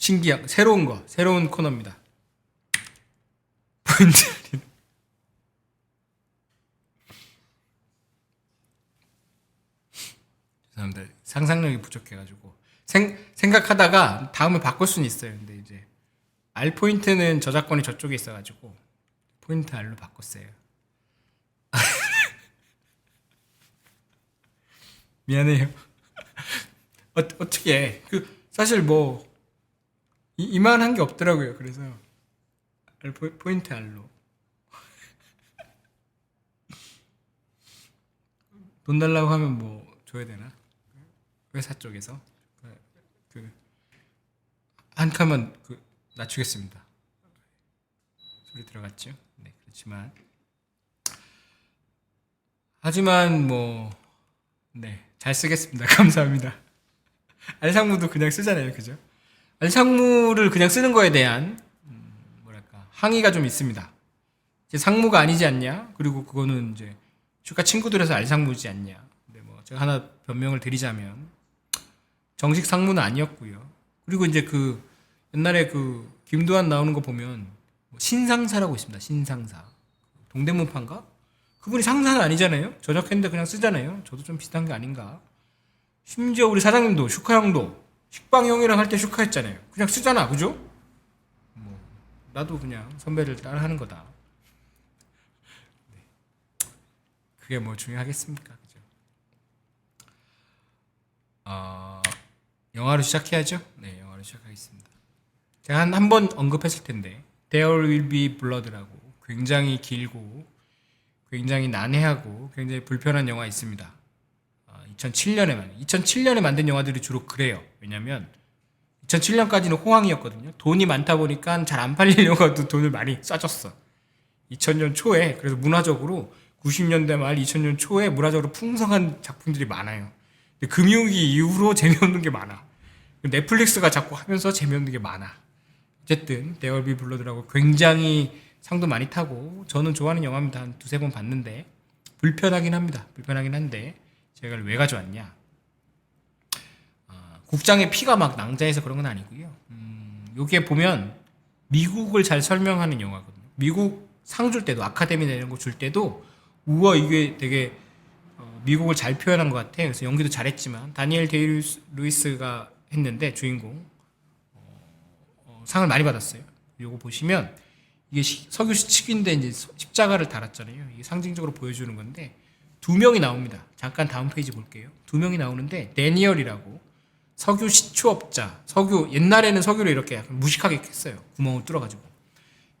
신기한 새로운 거, 새로운 코너입니다. 포인트 할인. 죄송합니다. 상상력이 부족해가지고 생각하다가 다음에 바꿀 수는 있어요. 근데 이제 R 포인트는 저작권이 저쪽에 있어가지고 포인트 R로 바꿨어요. 미안해요. 어떻게 그 사실 뭐 이만한 게 없더라고요. 그래서 포인트 R로 돈 달라고 하면 뭐 줘야 되나? 회사 쪽에서 그 한 칸만 낮추겠습니다. 소리 들어갔죠? 네, 그렇지만 하지만 뭐 네, 잘 쓰겠습니다. 감사합니다. 알상무도 그냥 쓰잖아요, 그죠? 알상무를 그냥 쓰는 거에 대한 뭐랄까 항의가 좀 있습니다. 이제 상무가 아니지 않냐? 그리고 그거는 이제 축가 친구들에서 알상무지 않냐? 근데 뭐 제가 하나 변명을 드리자면 정식 상무는 아니었고요. 그리고 이제 그 옛날에 그 김도환 나오는 거 보면 뭐 신상사라고 있습니다. 신상사. 동대문파인가? 그분이 상사는 아니잖아요. 저작했는데 그냥 쓰잖아요. 저도 좀 비슷한 게 아닌가. 심지어 우리 사장님도 슈카 형도 식빵 형이랑 할 때 슈카 했잖아요. 그냥 쓰잖아, 그죠? 뭐 나도 그냥 선배를 따라하는 거다. 그게 뭐 중요하겠습니까, 그죠? 영화로 시작해야죠. 네, 영화로 시작하겠습니다. 제가 한 번 언급했을 텐데 There Will Be Blood라고 굉장히 길고 굉장히 난해하고 굉장히 불편한 영화 있습니다. 2007년에 만든 영화들이 주로 그래요. 왜냐면 2007년까지는 호황이었거든요. 돈이 많다 보니까 잘 안 팔리려고 해도 돈을 많이 쏴줬어. 2000년 초에 그래서 문화적으로 90년대 말 2000년 초에 문화적으로 풍성한 작품들이 많아요. 근데 금융위기 이후로 재미없는 게 많아. 넷플릭스가 자꾸 하면서 재미없는 게 많아. 어쨌든 There Will Be Blood라고 굉장히 상도 많이 타고 저는 좋아하는 영화입니다. 한 두세 번 봤는데 불편하긴 합니다. 불편하긴 한데 제가 왜 가져왔냐? 국장의 피가 막 낭자해서 그런 건 아니고요. 여기에 보면 미국을 잘 설명하는 영화거든요. 미국 상 줄 때도 아카데미나 이런 거 줄 때도 우와 이게 되게 미국을 잘 표현한 것 같아. 그래서 연기도 잘했지만 다니엘 데이 루이스가 했는데 주인공 상을 많이 받았어요. 요거 보시면 이게 석유 시축인데 이제 십자가를 달았잖아요. 이게 상징적으로 보여주는 건데 두 명이 나옵니다. 잠깐 다음 페이지 볼게요. 두 명이 나오는데 데니얼이라고 석유 시추업자, 석유 옛날에는 석유를 이렇게 약간 무식하게 했어요. 구멍을 뚫어가지고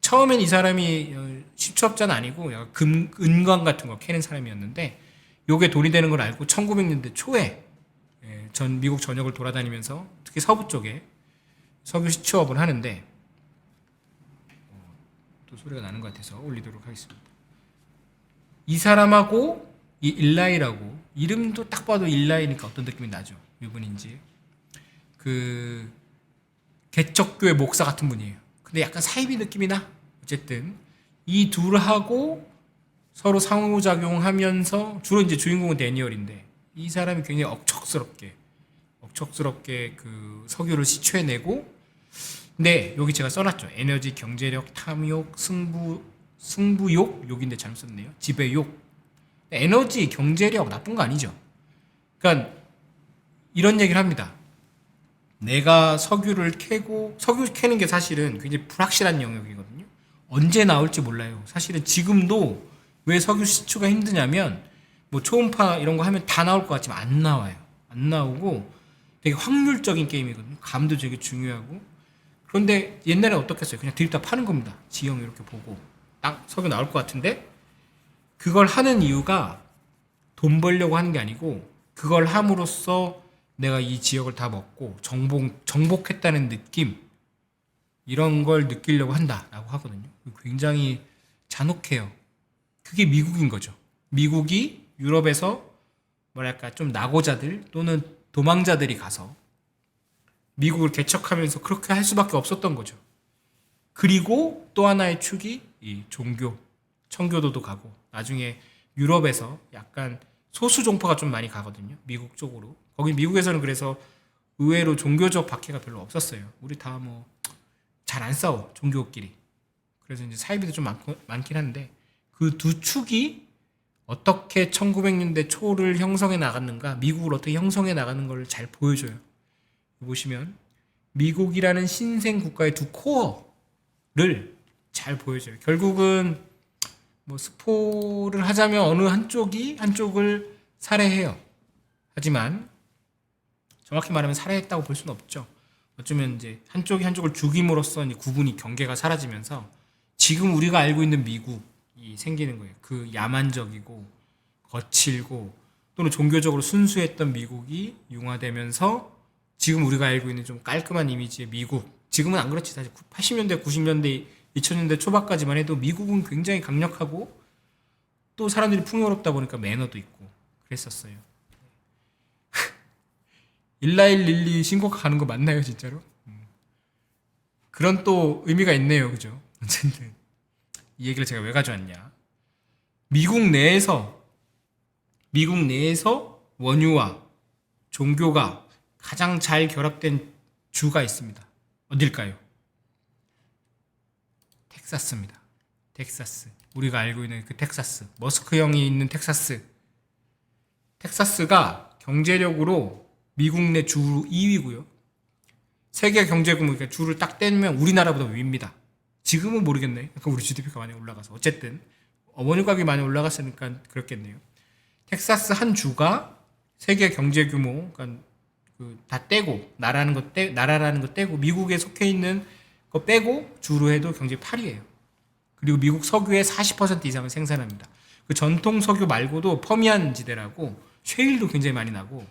처음엔 이 사람이 시추업자는 아니고 약간 은광 같은 거 캐는 사람이었는데 요게 돈이 되는 걸 알고 1900년대 초에 전 미국 전역을 돌아다니면서 특히 서부 쪽에 석유 시추업을 하는데 또 소리가 나는 것 같아서 올리도록 하겠습니다. 이 사람하고 이 일라이라고 이름도 딱 봐도 일라이니까 어떤 느낌이 나죠. 이분인지 그 개척교회 목사 같은 분이에요. 근데 약간 사이비 느낌이 나. 어쨌든 이 둘하고 서로 상호작용하면서 주로 이제 주인공은 데니얼인데 이 사람이 굉장히 억척스럽게 그 석유를 시추해내고 근데 여기 제가 써놨죠. 에너지, 경제력, 탐욕, 승부욕, 욕인데 잘못 썼네요. 지배욕. 에너지, 경제력 나쁜 거 아니죠. 그러니까 이런 얘기를 합니다. 내가 석유를 캐고 석유 캐는 게 사실은 굉장히 불확실한 영역이거든요. 언제 나올지 몰라요. 사실은 지금도 왜 석유 시추가 힘드냐면 뭐 초음파 이런 거 하면 다 나올 것 같지만 안 나와요. 안 나오고 되게 확률적인 게임이거든요. 감도 되게 중요하고 그런데 옛날에 어떻겠어요? 그냥 드립다 파는 겁니다. 지형 이렇게 보고 딱 석유 나올 것 같은데 그걸 하는 이유가 돈 벌려고 하는 게 아니고 그걸 함으로써 내가 이 지역을 다 먹고 정복했다는 느낌 이런 걸 느끼려고 한다라고 하거든요. 굉장히 잔혹해요. 그게 미국인 거죠. 미국이 유럽에서 뭐랄까 좀 낙오자들 또는 도망자들이 가서 미국을 개척하면서 그렇게 할 수밖에 없었던 거죠. 그리고 또 하나의 축이 이 종교, 청교도도 가고 나중에 유럽에서 약간 소수 종파가 좀 많이 가거든요. 미국 쪽으로. 거기 미국에서는 그래서 의외로 종교적 박해가 별로 없었어요. 우리 다 뭐 잘 안 싸워 종교끼리. 그래서 이제 사이비도 좀 많긴 한데 그 두 축이 어떻게 1900년대 초를 형성해 나갔는가, 미국을 어떻게 형성해 나가는 걸 잘 보여줘요. 보시면 미국이라는 신생 국가의 두 코어를 잘 보여줘요. 결국은 뭐 스포를 하자면 어느 한쪽을 살해해요. 하지만 정확히 말하면 살해했다고 볼 수는 없죠. 어쩌면 이제 한쪽이 한쪽을 죽임으로써 이제 구분이 경계가 사라지면서 지금 우리가 알고 있는 미국이 생기는 거예요. 그 야만적이고 거칠고 또는 종교적으로 순수했던 미국이 융화되면서 지금 우리가 알고 있는 좀 깔끔한 이미지의 미국. 지금은 안 그렇지. 사실 80년대, 90년대, 2000년대 초반까지만 해도 미국은 굉장히 강력하고 또 사람들이 풍요롭다 보니까 매너도 있고 그랬었어요. 19112 신고가 가는 거 맞나요, 진짜로? 그런 또 의미가 있네요, 그죠? 어쨌든 이 얘기를 제가 왜 가져왔냐? 미국 내에서 원유와 종교가 가장 잘 결합된 주가 있습니다. 어딜까요? 텍사스입니다. 텍사스. 우리가 알고 있는 그 텍사스. 머스크 형이 있는 텍사스. 텍사스가 경제력으로 미국 내 주 2위고요. 세계 경제 규모, 그러니까 주를 딱 떼면 우리나라보다 위입니다. 지금은 모르겠네. 그러니까 우리 GDP가 많이 올라가서. 어쨌든 원유 가격이 많이 올라갔으니까 그렇겠네요. 텍사스 한 주가 세계 경제 규모, 그러니까 다 떼고 나라라는 거 떼고 미국에 속해 있는 거 빼고 주로 해도 경제 8위예요. 그리고 미국 석유의 40% 이상을 생산합니다. 그 전통 석유 말고도 퍼미안 지대라고 쉐일도 굉장히 많이 나고,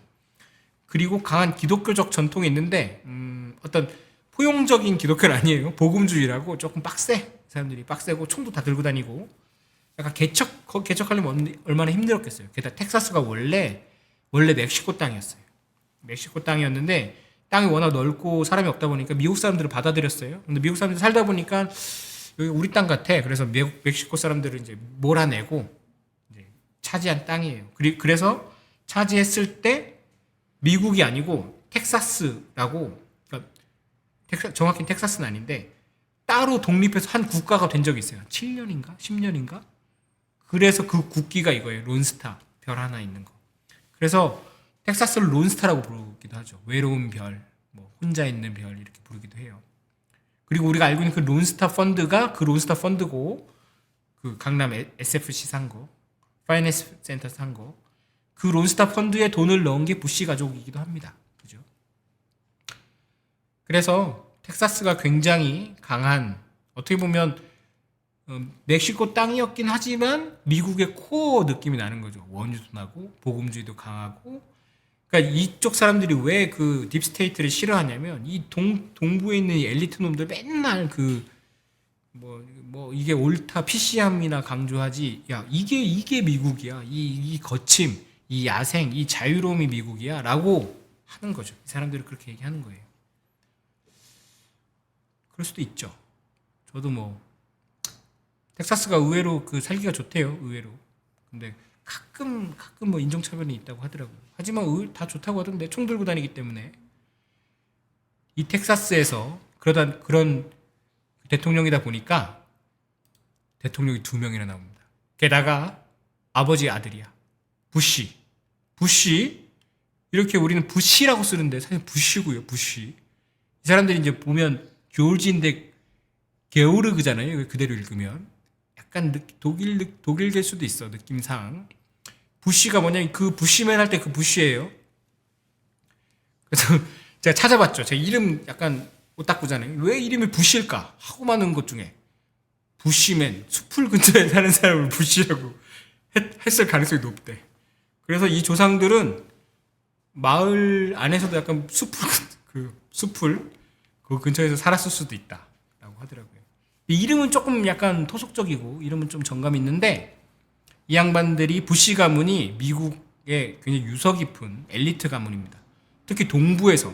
그리고 강한 기독교적 전통이 있는데 어떤 포용적인 기독교는 아니에요. 복음주의라고 조금 빡세. 사람들이 빡세고 총도 다 들고 다니고 약간 개척하려면 얼마나 힘들었겠어요. 게다가 텍사스가 원래 멕시코 땅이었어요. 멕시코 땅이었는데 땅이 워낙 넓고 사람이 없다 보니까 미국 사람들을 받아들였어요. 근데 미국 사람들이 살다 보니까 여기 우리 땅 같아. 그래서 멕시코 사람들을 이제 몰아내고 이제 차지한 땅이에요. 그래서 차지했을 때 미국이 아니고 텍사스라고, 그러니까 정확히 텍사스는 아닌데 따로 독립해서 한 국가가 된 적이 있어요. 7년인가? 10년인가? 그래서 그 국기가 이거예요. 론스타. 별 하나 있는 거. 그래서 텍사스를 론스타라고 부르기도 하죠. 외로운 별, 뭐 혼자 있는 별 이렇게 부르기도 해요. 그리고 우리가 알고 있는 그 론스타 펀드가 그 론스타 펀드고, 그 강남 SFC 산 거, 파이낸스 센터 산 거, 그 론스타 펀드에 돈을 넣은 게 부시 가족이기도 합니다. 그죠? 그래서 텍사스가 굉장히 강한, 어떻게 보면 멕시코 땅이었긴 하지만 미국의 코어 느낌이 나는 거죠. 원유도 나고 복음주의도 강하고. 그러니까 이쪽 사람들이 왜 그 딥스테이트를 싫어하냐면 이 동부에 있는 엘리트 놈들 맨날 이게 옳다 PC함이나 강조하지. 야, 이게 미국이야. 이 거침, 이 야생, 이 자유로움이 미국이야 라고 하는 거죠. 이 사람들이 그렇게 얘기하는 거예요. 그럴 수도 있죠. 저도 텍사스가 의외로 살기가 좋대요. 의외로. 근데 가끔 뭐 인종차별이 있다고 하더라고요. 하지만 다 좋다고 하던데 총 들고 다니기 때문에. 이 텍사스에서 그런 대통령이다 보니까 대통령이 2명이나 나옵니다. 게다가 아버지 아들이야. 부시. 이렇게 우리는 부시라고 쓰는데 사실 부시고요. 부시. 이 사람들이 이제 보면 교울지인데 게오르그잖아요. 그대로 읽으면 약간 독일될 수도 있어. 느낌상. 부시가 뭐냐면 그 부시맨 할 때 그 부시예요. 그래서 제가 찾아봤죠. 제 이름 약간 오타쿠잖아요. 왜 이름이 부시일까 하고 많은 것 중에 부시맨, 숲풀 근처에 사는 사람을 부시라고 했을 가능성이 높대. 그래서 이 조상들은 마을 안에서도 약간 숲풀 그 근처에서 살았을 수도 있다라고 하더라고요. 이 이름은 조금 약간 토속적이고 이름은 좀 정감이 있는데, 이 양반들이 부시 가문이 미국의 굉장히 유서 깊은 엘리트 가문입니다. 특히 동부에서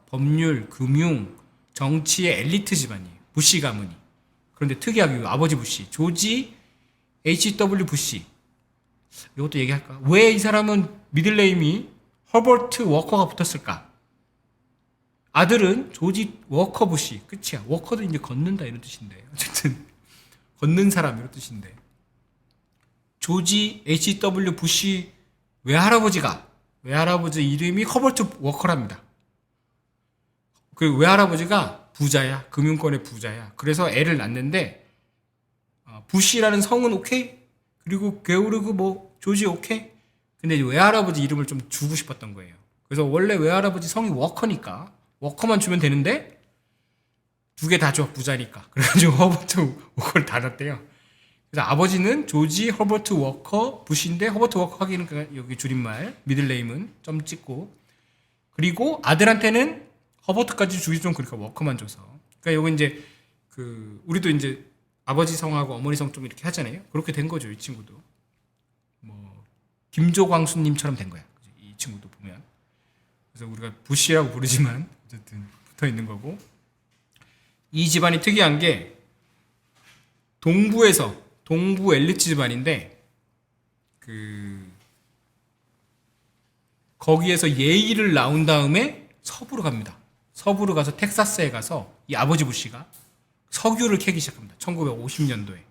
법률, 금융, 정치의 엘리트 집안이에요. 부시 가문이. 그런데 특이하게 아버지 부시, 조지 H.W. 부시. 이것도 얘기할까? 왜 이 사람은 미들네임이 허버트 워커가 붙었을까? 아들은 조지 워커 부시. 끝이야. 워커도 이제 걷는다 이런 뜻인데. 어쨌든 걷는 사람 이런 뜻인데. 조지 H.W. 부시 외할아버지 이름이 허버트 워커랍니다. 그 외할아버지가 부자야. 금융권의 부자야. 그래서 애를 낳는데 부시라는 성은 오케이. 그리고 게오르그 뭐 조지 오케이. 근데 이제 외할아버지 이름을 좀 주고 싶었던 거예요. 그래서 원래 외할아버지 성이 워커니까 워커만 주면 되는데 두 개 다 줘. 부자니까. 그래가지고 허버트 워커를 다 놨대요. 그래서 아버지는 조지 허버트 워커 부시인데 허버트 워커 하기는 여기 줄임말 미들네임은 점 찍고 그리고 아들한테는 허버트까지 주기 좀 그러니까 워커만 줘서 그러니까 요거 이제 그 우리도 이제 아버지 성하고 어머니 성 좀 이렇게 하잖아요. 그렇게 된 거죠. 이 친구도 뭐 김조광수님처럼 된 거야. 이 친구도 보면 그래서 우리가 부시라고 부르지만 어쨌든 붙어 있는 거고 이 집안이 특이한 게 동부 엘리트 집안인데 거기에서 예일을 나온 다음에 서부로 갑니다. 서부로 가서 텍사스에 가서 이 아버지 부시가 석유를 캐기 시작합니다. 1950년도에.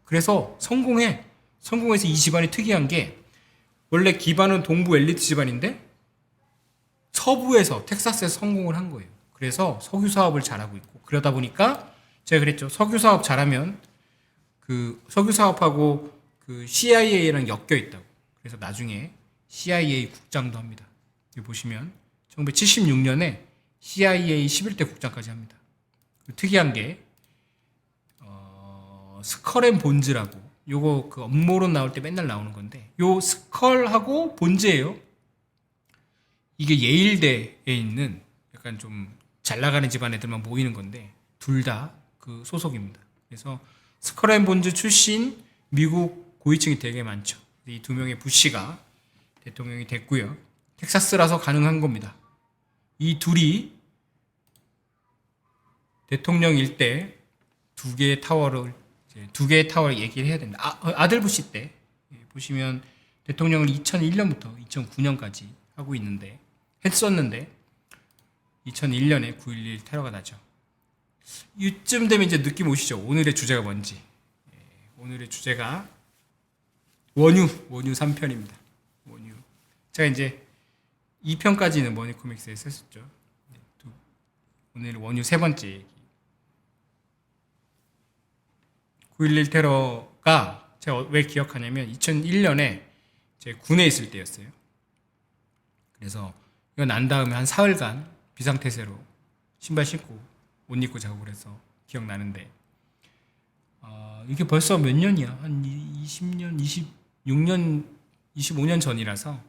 그래서 성공해서 이 집안이 특이한 게 원래 기반은 동부 엘리트 집안인데 서부에서 텍사스에서 성공을 한 거예요. 그래서 석유 사업을 잘하고 있고 그러다 보니까 제가 그랬죠. 석유 사업 잘하면 그 석유 사업하고 그 CIA랑 엮여 있다고. 그래서 나중에 CIA 국장도 합니다. 여기 보시면 1976년에 CIA 11대 국장까지 합니다. 특이한 게 스컬 앤 본즈라고 요거 그 업무론 나올 때 맨날 나오는 건데 요 스컬하고 본즈예요. 이게 예일대에 있는 약간 좀 잘 나가는 집안 애들만 모이는 건데 둘 다 그 소속입니다. 그래서 스컬 앤 본즈 출신 미국 고위층이 되게 많죠. 이 두 명의 부시가 대통령이 됐고요. 텍사스라서 가능한 겁니다. 이 둘이 대통령일 때 두 개의 타워를 얘기를 해야 된다. 아들 부시 때 보시면 대통령을 2001년부터 2009년까지 하고 했었는데 2001년에 9.11 테러가 나죠. 이쯤 되면 이제 느낌 오시죠? 오늘의 주제가 뭔지. 오늘의 주제가 원유 3편입니다. 원유. 제가 이제 2편까지는 머니코믹스에 썼었죠. 오늘 원유 세 번째 얘기. 9.11 테러가 제가 왜 기억하냐면 2001년에 제 군에 있을 때였어요. 그래서 이거 난 다음에 한 사흘간 비상태세로 신발 신고 옷 입고 자고 그래서 기억나는데 이게 벌써 몇 년이야? 한 20년, 26년, 25년 전이라서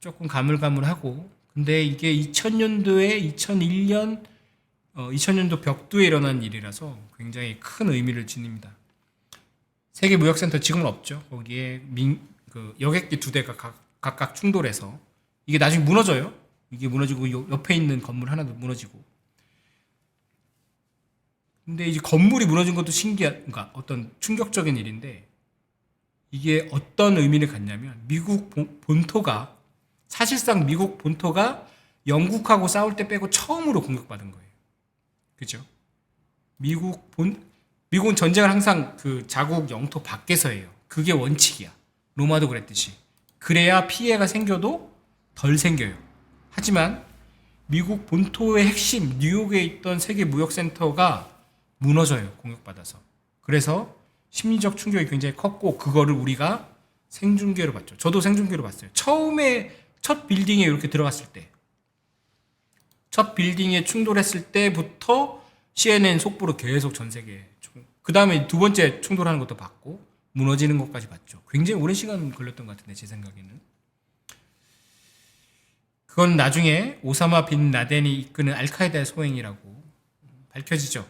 조금 가물가물하고 근데 이게 2000년도에 2000년도 벽두에 일어난 일이라서 굉장히 큰 의미를 지닙니다. 세계무역센터 지금은 없죠. 거기에 여객기 두 대가 각각 충돌해서 이게 나중에 무너져요. 이게 무너지고 옆에 있는 건물 하나도 무너지고. 근데 이제 건물이 무너진 것도 그러니까 어떤 충격적인 일인데 이게 어떤 의미를 갖냐면 사실상 미국 본토가 영국하고 싸울 때 빼고 처음으로 공격받은 거예요. 그죠? 미국은 전쟁을 항상 그 자국 영토 밖에서 해요. 그게 원칙이야. 로마도 그랬듯이. 그래야 피해가 생겨도 덜 생겨요. 하지만 미국 본토의 핵심 뉴욕에 있던 세계무역센터가 무너져요. 공격받아서. 그래서 심리적 충격이 굉장히 컸고 그거를 우리가 생중계로 봤죠. 저도 생중계로 봤어요. 처음에 첫 빌딩에 이렇게 들어갔을 때 첫 빌딩에 충돌했을 때부터 CNN 속보로 계속 전 세계에 그 다음에 두 번째 충돌하는 것도 봤고 무너지는 것까지 봤죠. 굉장히 오랜 시간 걸렸던 것 같은데 제 생각에는 그건 나중에 오사마 빈 라덴이 이끄는 알카에다의 소행이라고 밝혀지죠.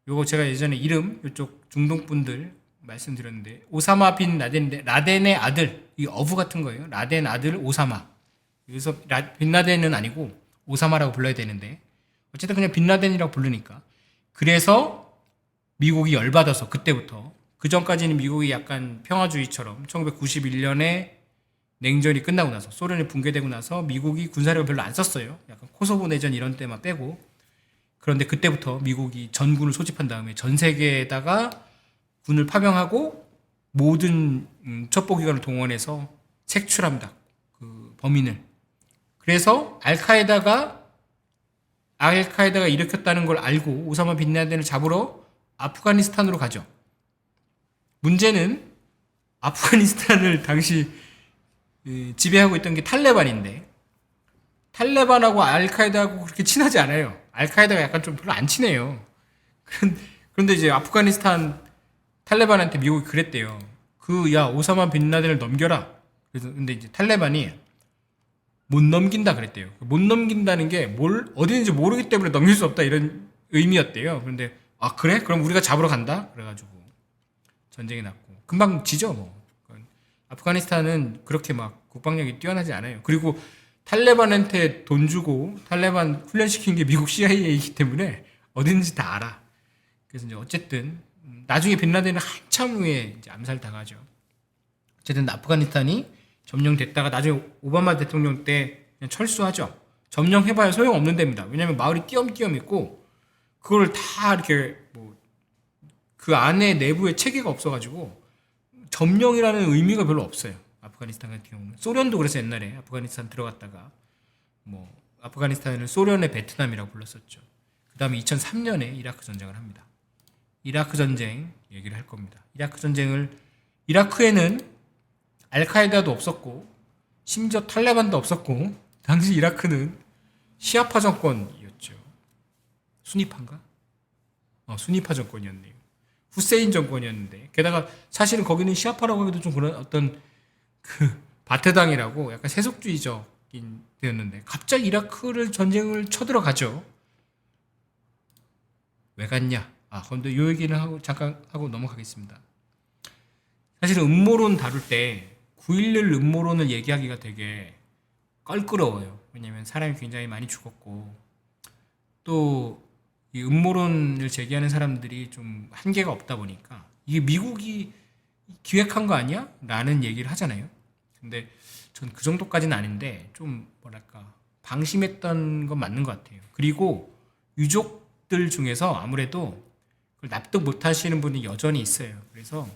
요거 제가 예전에 이름 이쪽 중동 분들 말씀드렸는데 오사마 빈 라덴인데 라덴의 아들 이 어부 같은 거예요. 라덴 아들 오사마. 그래서 빈 라덴은 아니고 오사마라고 불러야 되는데 어쨌든 그냥 빈 라덴이라고 부르니까 그래서 미국이 열받아서 그때부터 그 전까지는 미국이 약간 평화주의처럼 1991년에 냉전이 끝나고 나서 소련이 붕괴되고 나서 미국이 군사력을 별로 안 썼어요. 약간 코소보 내전 이런 때만 빼고. 그런데 그때부터 미국이 전군을 소집한 다음에 전 세계에다가 군을 파병하고 모든 첩보기관을 동원해서 색출합니다. 그 범인을. 그래서 알카에다가 일으켰다는 걸 알고 오사마 빈라덴을 잡으러 아프가니스탄으로 가죠. 문제는 아프가니스탄을 당시 지배하고 있던 게 탈레반인데 탈레반하고 알카에다하고 그렇게 친하지 않아요. 알카에다가 약간 좀 별로 안 친해요. 그런데 이제 아프가니스탄 탈레반한테 미국이 그랬대요. 야 오사마 빈라덴을 넘겨라. 그래서 근데 이제 탈레반이 못 넘긴다 그랬대요. 못 넘긴다는 게 어디 있는지 모르기 때문에 넘길 수 없다 이런 의미였대요. 그런데 그래? 그럼 우리가 잡으러 간다. 그래가지고 전쟁이 났고 금방 지죠 뭐. 아프가니스탄은 그렇게 막 국방력이 뛰어나지 않아요. 그리고 탈레반한테 돈 주고 탈레반 훈련시킨 게 미국 CIA이기 때문에 어디 있는지 다 알아. 그래서 이제 어쨌든 나중에 빈라덴은 한참 후에 이제 암살 당하죠. 어쨌든 아프가니스탄이 점령됐다가 나중에 오바마 대통령 때 그냥 철수하죠. 점령해봐야 소용없는 데입니다. 왜냐면 마을이 띄엄띄엄 있고 그걸 다 이렇게 그 안에 내부에 체계가 없어가지고 점령이라는 의미가 별로 없어요. 아프가니스탄 같은 경우는. 소련도 그래서 옛날에 아프가니스탄 들어갔다가 아프가니스탄을 소련의 베트남이라고 불렀었죠. 그 다음에 2003년에 이라크 전쟁을 합니다. 이라크 전쟁 얘기를 할 겁니다. 이라크에는 알카에다도 없었고 심지어 탈레반도 없었고 당시 이라크는 시아파 정권이었죠. 수니파인가? 수니파 정권이었네요. 후세인 정권이었는데 게다가 사실은 거기는 시아파라고 하기도 좀 그런 어떤 바테당이라고 약간 세속주의적인 데였는데 갑자기 이라크를 전쟁을 쳐들어가죠. 왜 갔냐? 근데 요 얘기는 잠깐 하고 넘어가겠습니다. 사실은 음모론 다룰 때 9.11 음모론을 얘기하기가 되게 껄끄러워요. 왜냐면 사람이 굉장히 많이 죽었고 또 이 음모론을 제기하는 사람들이 좀 한계가 없다 보니까 이게 미국이 기획한 거 아니야? 라는 얘기를 하잖아요. 근데 전 그 정도까지는 아닌데 좀 뭐랄까 방심했던 건 맞는 것 같아요. 그리고 유족들 중에서 아무래도 그걸 납득 못 하시는 분이 여전히 있어요. 그래서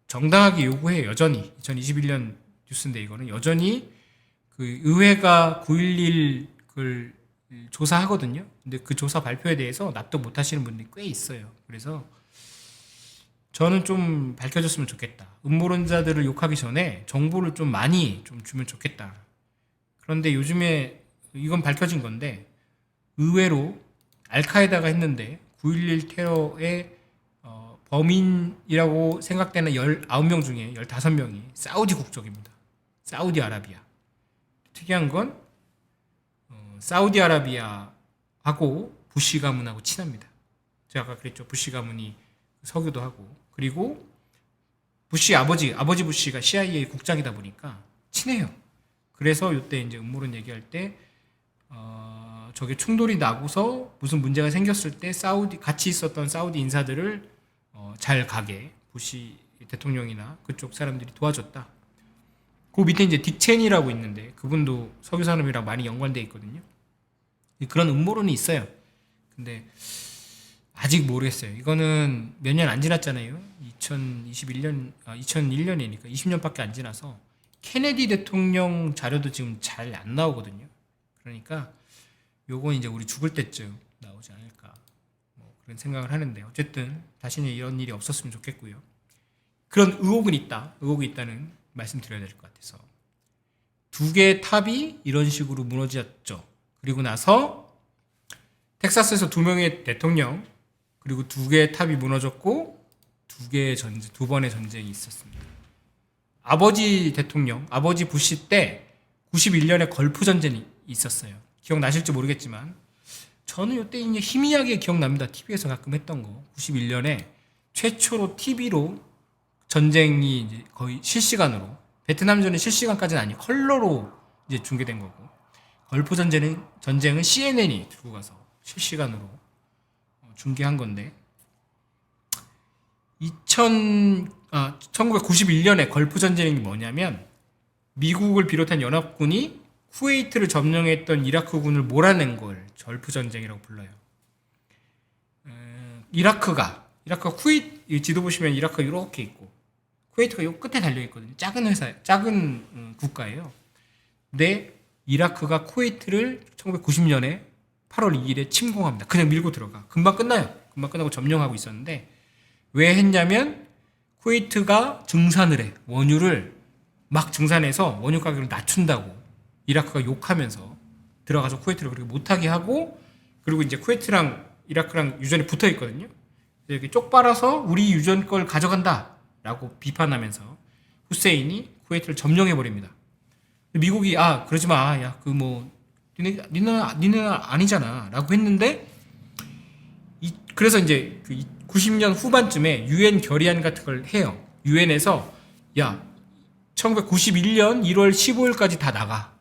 정당하게 요구해요. 여전히 2021년 뉴스인데 이거는 여전히 그 의회가 9.11을 조사하거든요. 근데 그 조사 발표에 대해서 납득 못 하시는 분들이 꽤 있어요. 그래서 저는 좀 밝혀졌으면 좋겠다. 음모론자들을 욕하기 전에 정보를 좀 많이 좀 주면 좋겠다. 그런데 요즘에 이건 밝혀진 건데 의외로 알카에다가 했는데 9.11 테러의 범인이라고 생각되는 19명 중에 15명이 사우디 국적입니다. 사우디아라비아. 특이한 건 사우디아라비아하고 부시 가문하고 친합니다. 제가 아까 그랬죠. 부시 가문이 석유도 하고 그리고 부시 아버지 부시가 CIA 국장이다 보니까 친해요. 그래서 이때 이제 음모론 얘기할 때 저게 충돌이 나고서 무슨 문제가 생겼을 때 같이 있었던 사우디 인사들을 잘 가게 부시 대통령이나 그쪽 사람들이 도와줬다. 그 밑에 이제 딕 체니라고 있는데 그분도 석유 산업이랑 많이 연관돼 있거든요. 그런 음모론이 있어요. 근데 아직 모르겠어요. 이거는 몇 년 안 지났잖아요. 2001년이니까 20년밖에 안 지나서 케네디 대통령 자료도 지금 잘 안 나오거든요. 그러니까 요건 이제 우리 죽을 때쯤 나오지 않을까 그런 생각을 하는데 어쨌든 다시는 이런 일이 없었으면 좋겠고요. 그런 의혹이 있다는 말씀드려야 될 것 같아서 두 개의 탑이 이런 식으로 무너졌죠. 그리고 나서 텍사스에서 2명의 대통령 그리고 두 개의 탑이 무너졌고 두 번의 전쟁이 있었습니다. 아버지 부시 때 91년에 걸프 전쟁이 있었어요. 기억나실지 모르겠지만 저는 이때 이제 희미하게 기억납니다. TV에서 가끔 했던 거. 91년에 최초로 TV로 전쟁이 이제 거의 실시간으로 베트남전은 실시간까지는 아니고 컬러로 이제 중계된 거고 걸프 전쟁은 CNN이 들고 가서 실시간으로 중계한 건데 1991년에 걸프 전쟁이 뭐냐면 미국을 비롯한 연합군이 쿠웨이트를 점령했던 이라크군을 몰아낸 걸 걸프 전쟁이라고 불러요. 이라크가 쿠웨이트 지도 보시면 이라크가 이렇게 있고 쿠웨이트가 요 끝에 달려 있거든요. 작은 국가예요. 근데 이라크가 쿠웨이트를 1990년에 8월 2일에 침공합니다. 그냥 밀고 들어가. 금방 끝나요. 금방 끝나고 점령하고 있었는데 왜 했냐면 쿠웨이트가 증산을 해. 원유를 막 증산해서 원유 가격을 낮춘다고 이라크가 욕하면서 들어가서 쿠웨이트를 그렇게 못하게 하고, 그리고 이제 쿠웨이트랑 이라크랑 유전이 붙어 있거든요. 이렇게 쪽 빨아서 우리 유전 걸 가져간다 라고 비판하면서 후세인이 쿠웨이트를 점령해 버립니다. 미국이 그러지 마. 야, 니네 아니잖아 라고 했는데, 그래서 이제 90년 후반쯤에 유엔 결의안 같은 걸 해요. 유엔에서 1991년 1월 15일까지 다 나가.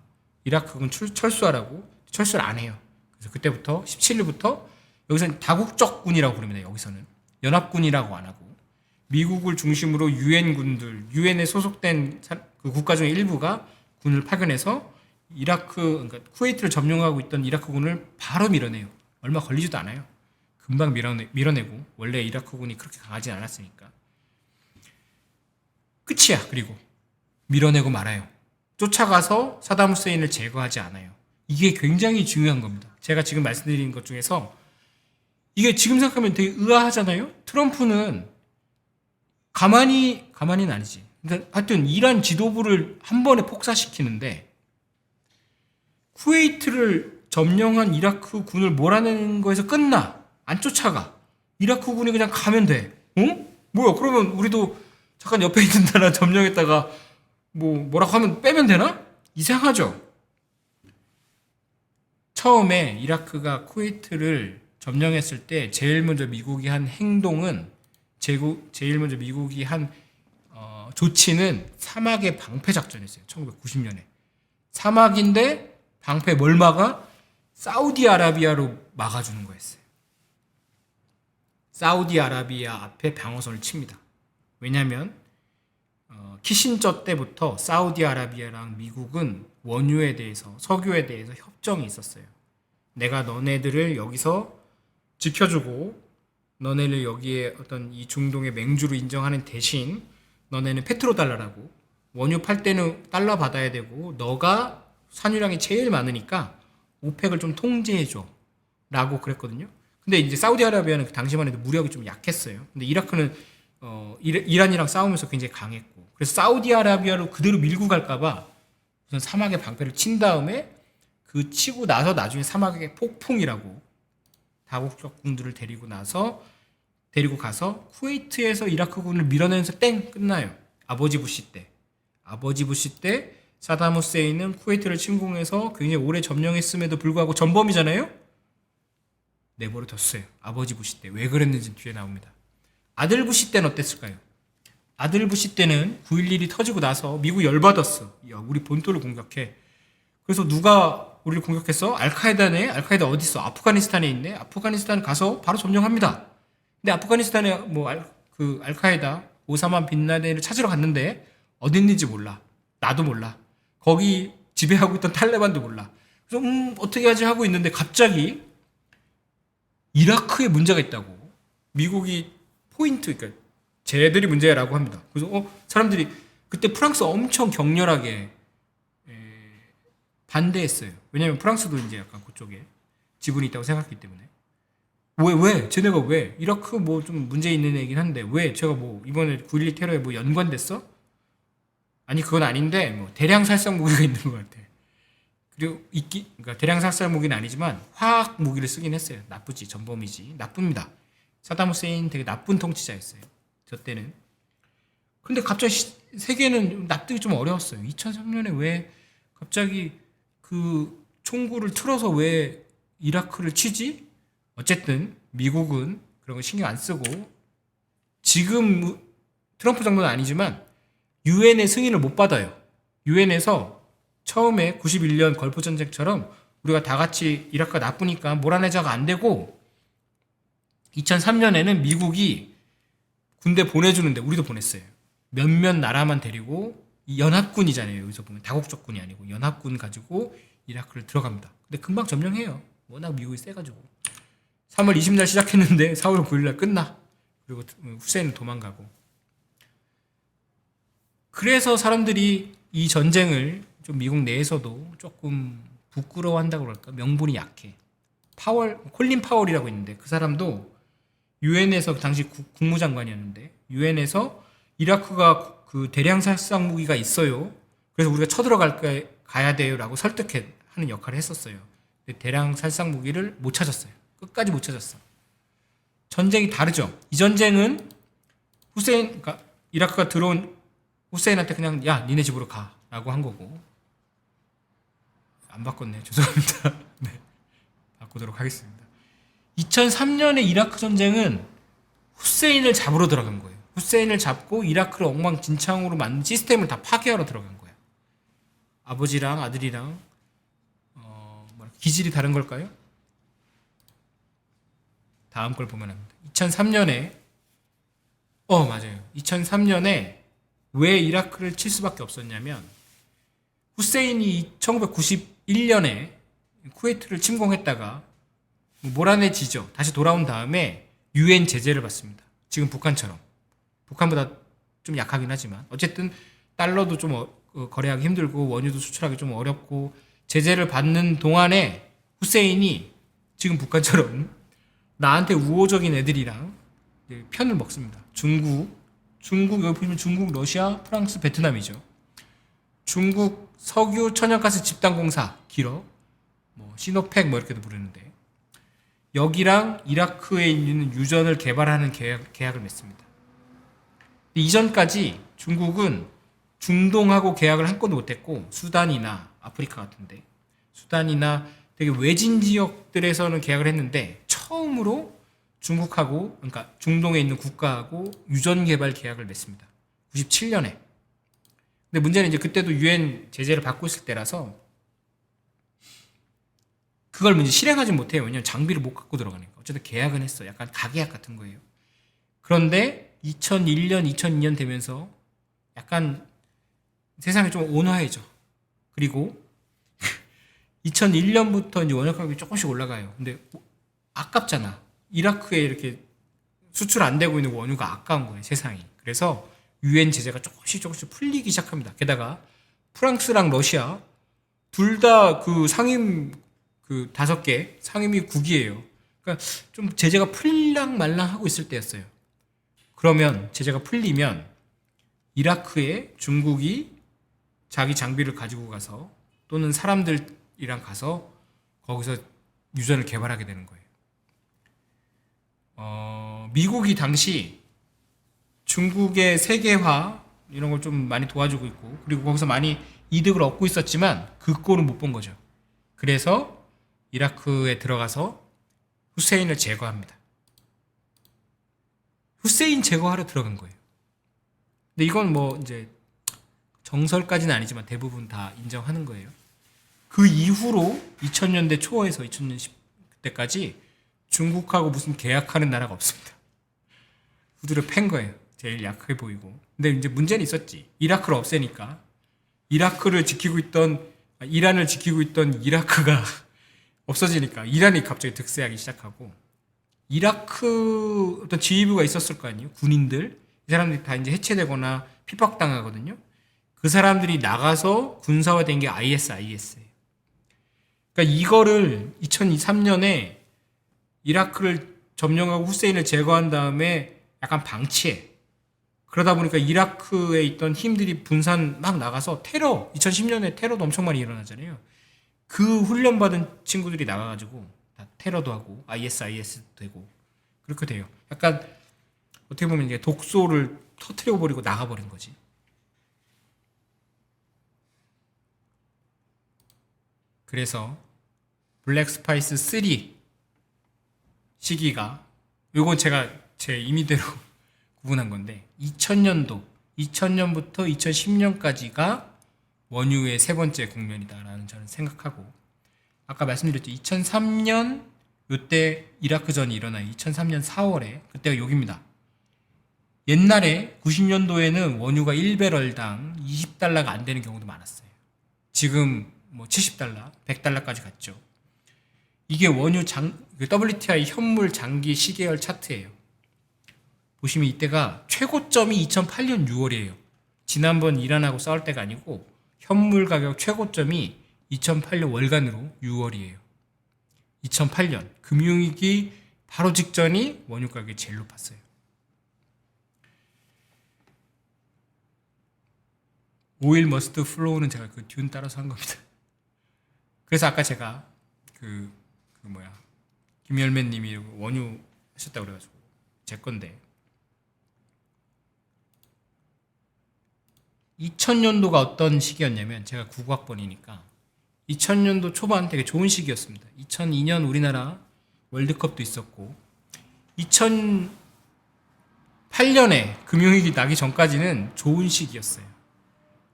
이라크군 철수하라고. 철수를 안 해요. 그래서 그때부터 17일부터 여기서는 다국적 군이라고 부릅니다. 여기서는 연합군이라고 안 하고 미국을 중심으로 유엔군들, 유엔에 소속된 그 국가 중에 일부가 군을 파견해서 그러니까 쿠웨이트를 점령하고 있던 이라크군을 바로 밀어내요. 얼마 걸리지도 않아요. 금방 밀어내고, 원래 이라크군이 그렇게 강하지 않았으니까. 끝이야. 그리고 밀어내고 말아요. 쫓아가서 사담 후세인을 제거하지 않아요. 이게 굉장히 중요한 겁니다. 제가 지금 말씀드린 것 중에서 이게 지금 생각하면 되게 의아하잖아요. 트럼프는 가만히는 아니지. 그러니까 하여튼 이란 지도부를 한 번에 폭사시키는데 쿠웨이트를 점령한 이라크 군을 몰아내는 거에서 끝나. 안 쫓아가. 이라크 군이 그냥 가면 돼. 뭐야? 그러면 우리도 잠깐 옆에 있는 나라 점령했다가 뭐라고 하면 빼면 되나? 이상하죠? 처음에 이라크가 쿠웨이트를 점령했을 때 제일 먼저 미국이 한 행동은 제일 먼저 미국이 한 조치는 사막의 방패 작전이었어요. 1990년에. 사막인데 방패 뭘 막아? 사우디아라비아로 막아주는 거였어요. 사우디아라비아 앞에 방어선을 칩니다. 왜냐하면 키신저 때부터 사우디아라비아랑 미국은 원유에 대해서, 석유에 대해서 협정이 있었어요. 내가 너네들을 여기서 지켜주고 너네를 여기에 어떤 이 중동의 맹주로 인정하는 대신 너네는 페트로달러라고, 원유 팔 때는 달러 받아야 되고 너가 산유량이 제일 많으니까 오펙을 좀 통제해줘 라고 그랬거든요. 근데 이제 사우디아라비아는 그 당시만 해도 무력이 좀 약했어요. 근데 이라크는 이란이랑 싸우면서 굉장히 강했고, 그래서 사우디아라비아로 그대로 밀고 갈까봐 우선 사막에 방패를 친 다음에 그 치고 나서 나중에 사막의 폭풍이라고 다국적 군들을 데리고 가서 쿠웨이트에서 이라크군을 밀어내면서 땡 끝나요. 아버지 부시 때 사담 후세인은 쿠웨이트를 침공해서 굉장히 오래 점령했음에도 불구하고 전범이잖아요. 내버려 뒀어요. 아버지 부시 때. 왜 그랬는지 뒤에 나옵니다. 아들 부시 때는 어땠을까요? 아들 부시 때는 9.11이 터지고 나서 미국 열받았어. 야, 우리 본토를 공격해. 그래서 누가 우리를 공격했어? 알카에다네? 알카에다 어디 있어? 아프가니스탄에 있네? 아프가니스탄 가서 바로 점령합니다. 근데 아프가니스탄에 알카에다 오사마 빈라덴을 찾으러 갔는데 어디 있는지 몰라. 나도 몰라. 거기 지배하고 있던 탈레반도 몰라. 그래서 어떻게 하지 하고 있는데 갑자기 이라크에 문제가 있다고. 미국이 그러니까 쟤들이 문제라고 합니다. 그래서 사람들이 그때 프랑스 엄청 격렬하게 반대했어요. 왜냐면 프랑스도 이제 약간 그쪽에 지분이 있다고 생각했기 때문에. 왜? 쟤네가 왜? 이라크 좀 문제 있는 애긴 한데 왜? 제가 이번에 9.12 테러에 연관됐어? 아니 그건 아닌데 대량 살상 무기가 있는 것 같아. 그리고 그러니까 대량 살상 무기는 아니지만 화학 무기를 쓰긴 했어요. 나쁘지, 전범이지, 나쁩니다. 사담 후세인 되게 나쁜 통치자였어요. 저 때는. 근데 갑자기 세계는 납득이 좀 어려웠어요. 2003년에 왜 갑자기 그 총구를 틀어서 왜 이라크를 치지? 어쨌든 미국은 그런 거 신경 안 쓰고, 지금 트럼프 정부는 아니지만 유엔의 승인을 못 받아요. 유엔에서 처음에 91년 걸프 전쟁처럼 우리가 다 같이 이라크가 나쁘니까 몰아내자가 안 되고, 2003년에는 미국이 군대 보내주는데 우리도 보냈어요. 몇몇 나라만 데리고 이 연합군이잖아요. 여기서 보면 다국적군이 아니고 연합군 가지고 이라크를 들어갑니다. 근데 금방 점령해요. 워낙 미국이 세가지고 3월 20일 시작했는데 4월 9일 끝나. 그리고 후세인은 도망가고. 그래서 사람들이 이 전쟁을 좀 미국 내에서도 조금 부끄러워한다고 그럴까? 명분이 약해. 콜린 파월이라고 있는데 그 사람도 유엔에서 당시 국무장관이었는데 유엔에서 이라크가 그 대량 살상 무기가 있어요. 그래서 우리가 가야 돼요라고 설득하는 역할을 했었어요. 근데 대량 살상 무기를 못 찾았어요. 끝까지 못 찾았어. 전쟁이 다르죠. 이 전쟁은 그러니까 이라크가 들어온 후세인한테 그냥 야 니네 집으로 가라고 한 거고. 안 바꿨네. 죄송합니다. 네, 바꾸도록 하겠습니다. 2003년의 이라크 전쟁은 후세인을 잡으러 들어간 거예요. 후세인을 잡고 이라크를 엉망진창으로 만든 시스템을 다 파괴하러 들어간 거야. 아버지랑 아들이랑 기질이 다른 걸까요? 다음 걸 보면 합니다. 2003년에 맞아요. 2003년에 왜 이라크를 칠 수밖에 없었냐면 후세인이 1991년에 쿠웨이트를 침공했다가 몰아내지죠. 다시 돌아온 다음에 유엔 제재를 받습니다. 지금 북한처럼. 북한보다 좀 약하긴 하지만 어쨌든 달러도 좀 거래하기 힘들고 원유도 수출하기 좀 어렵고 제재를 받는 동안에 후세인이 지금 북한처럼 나한테 우호적인 애들이랑 편을 먹습니다. 중국 여기 보시면 중국, 러시아, 프랑스, 베트남이죠. 중국 석유 천연가스 집단공사 길어 시노팩 이렇게도 부르는데 여기랑 이라크에 있는 유전을 개발하는 계약을 맺습니다. 이전까지 중국은 중동하고 계약을 한 건도 못했고 수단이나 아프리카 같은데 수단이나 되게 외진 지역들에서는 계약을 했는데 처음으로 중국하고 그러니까 중동에 있는 국가하고 유전 개발 계약을 맺습니다. 97년에. 근데 문제는 이제 그때도 유엔 제재를 받고 있을 때라서 그걸 이제 실행하지 못해요. 왜냐면 장비를 못 갖고 들어가니까. 어쨌든 계약은 했어. 약간 가계약 같은 거예요. 그런데 2001년, 2002년 되면서 약간 세상이 좀 온화해져. 그리고 2001년부터 이제 원유 가격이 조금씩 올라가요. 근데 아깝잖아. 이라크에 이렇게 수출 안 되고 있는 원유가 아까운 거예요. 세상이. 그래서 유엔 제재가 조금씩 풀리기 시작합니다. 게다가 프랑스랑 러시아 둘 다 그 상임 5개 상임위국이에요. 그러니까 좀 제재가 풀랑 말랑 하고 있을 때였어요. 그러면 제재가 풀리면 이라크에 중국이 자기 장비를 가지고 가서 또는 사람들이랑 가서 거기서 유전을 개발하게 되는 거예요. 미국이 당시 중국의 세계화 이런 걸 좀 많이 도와주고 있고 그리고 거기서 많이 이득을 얻고 있었지만 그 꼴은 못 본 거죠. 그래서 이라크에 들어가서 후세인을 제거합니다. 후세인 제거하러 들어간 거예요. 근데 이건 이제 정설까지는 아니지만 대부분 다 인정하는 거예요. 그 이후로 2000년대 초에서 2010 그때까지 중국하고 무슨 계약하는 나라가 없습니다. 후드를 팬 거예요. 제일 약해 보이고. 근데 이제 문제는 있었지. 이라크를 없애니까 이란을 지키고 있던 이라크가 없어지니까 이란이 갑자기 득세하기 시작하고 이라크 어떤 지휘부가 있었을 거 아니에요. 군인들 이 사람들이 다 이제 해체되거나 핍박당하거든요. 그 사람들이 나가서 군사화된 게 ISIS예요. 그러니까 이거를 2003년에 이라크를 점령하고 후세인을 제거한 다음에 약간 방치해. 그러다 보니까 이라크에 있던 힘들이 분산 막 나가서 2010년에 테러도 엄청 많이 일어나잖아요. 그 훈련받은 친구들이 나가가지고 다 테러도 하고 ISIS도 되고 그렇게 돼요. 약간 어떻게 보면 이제 독소를 터트려버리고 나가버린 거지. 그래서 블랙 스파이스 3 시기가 요건 제가 제 임의대로 구분한 건데 2000년부터 2010년까지가 원유의 세 번째 국면이다라는 저는 생각하고 아까 말씀드렸죠. 2003년 요때 이라크전이 일어나요. 2003년 4월에 그때가 여기입니다. 옛날에 90년도에는 원유가 1배럴당 20달러가 안 되는 경우도 많았어요. 지금 뭐 70달러, 100달러까지 갔죠. 이게 원유 WTI 현물 장기 시계열 차트예요. 보시면 이때가 최고점이 2008년 6월이에요. 지난번 이란하고 싸울 때가 아니고 현물 가격 최고점이 2008년 월간으로 6월이에요. 2008년 금융위기 바로 직전이 원유 가격이 제일 높았어요. 오일 머스트 플로우는 제가 그 듄 따라서 한 겁니다. 그래서 아까 제가 김열매님이 원유 하셨다고 그래가지고 제 건데 2000년도가 어떤 시기였냐면 제가 국어학번이니까 2000년도 초반 되게 좋은 시기였습니다. 2002년 우리나라 월드컵도 있었고 2008년에 금융위기 나기 전까지는 좋은 시기였어요.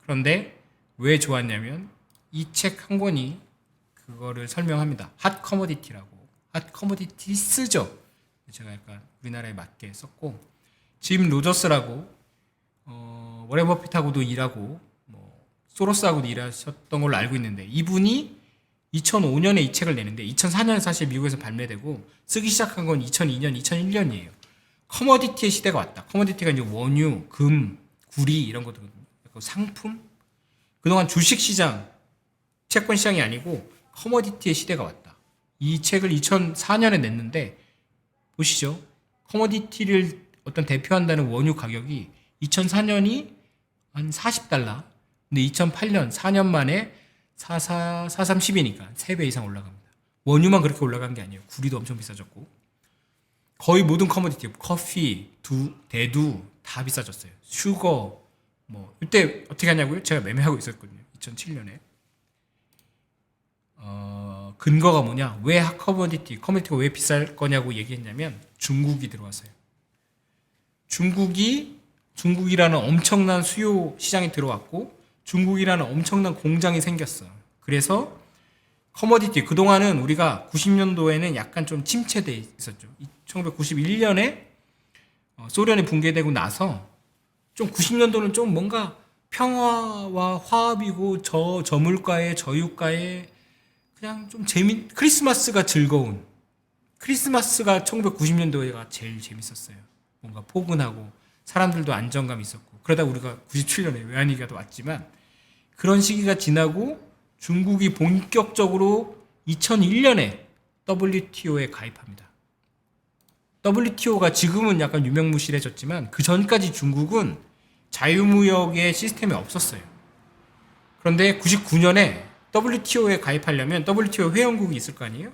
그런데 왜 좋았냐면 이 책 한 권이 그거를 설명합니다. 핫 커머디티라고. 핫 커머디티스죠. 제가 약간 우리나라에 맞게 썼고 짐 로저스라고 워렌 버핏하고도 일하고 소로스하고도 일하셨던 걸로 알고 있는데 이분이 2005년에 이 책을 내는데 2004년에 사실 미국에서 발매되고 쓰기 시작한 건 2002년, 2001년이에요. 커머디티의 시대가 왔다. 커머디티가 이제 원유, 금, 구리 이런 것들거든요. 상품? 그동안 주식시장, 채권 시장이 아니고 커머디티의 시대가 왔다. 이 책을 2004년에 냈는데 보시죠. 커머디티를 어떤 대표한다는 원유 가격이 2004년이 한 40달러. 근데 2008년 4년 만에 4310이니까 3배 이상 올라갑니다. 원유만 그렇게 올라간 게 아니에요. 구리도 엄청 비싸졌고 거의 모든 커머디티, 커피, 대두 다 비싸졌어요. 슈거 이때 어떻게 하냐고요? 제가 매매하고 있었거든요. 2007년에 근거가 뭐냐? 왜 커머디티가 왜 비쌀 거냐고 얘기했냐면 중국이 들어왔어요. 중국이라는 엄청난 수요 시장이 들어왔고 중국이라는 엄청난 공장이 생겼어. 그래서 커머디티 그동안은 우리가 90년도에는 약간 좀 침체돼 있었죠. 1991년에 소련이 붕괴되고 나서 좀 90년도는 좀 뭔가 평화와 화합이고 저물가에 저유가에 그냥 좀 크리스마스가 즐거운 크리스마스가 1990년도가 제일 재밌었어요. 뭔가 포근하고 사람들도 안정감이 있었고 그러다 우리가 97년에 외환위기가 또 왔지만 그런 시기가 지나고 중국이 본격적으로 2001년에 WTO에 가입합니다. WTO가 지금은 약간 유명무실해졌지만 그 전까지 중국은 자유무역의 시스템이 없었어요. 그런데 99년에 WTO에 가입하려면 WTO 회원국이 있을 거 아니에요?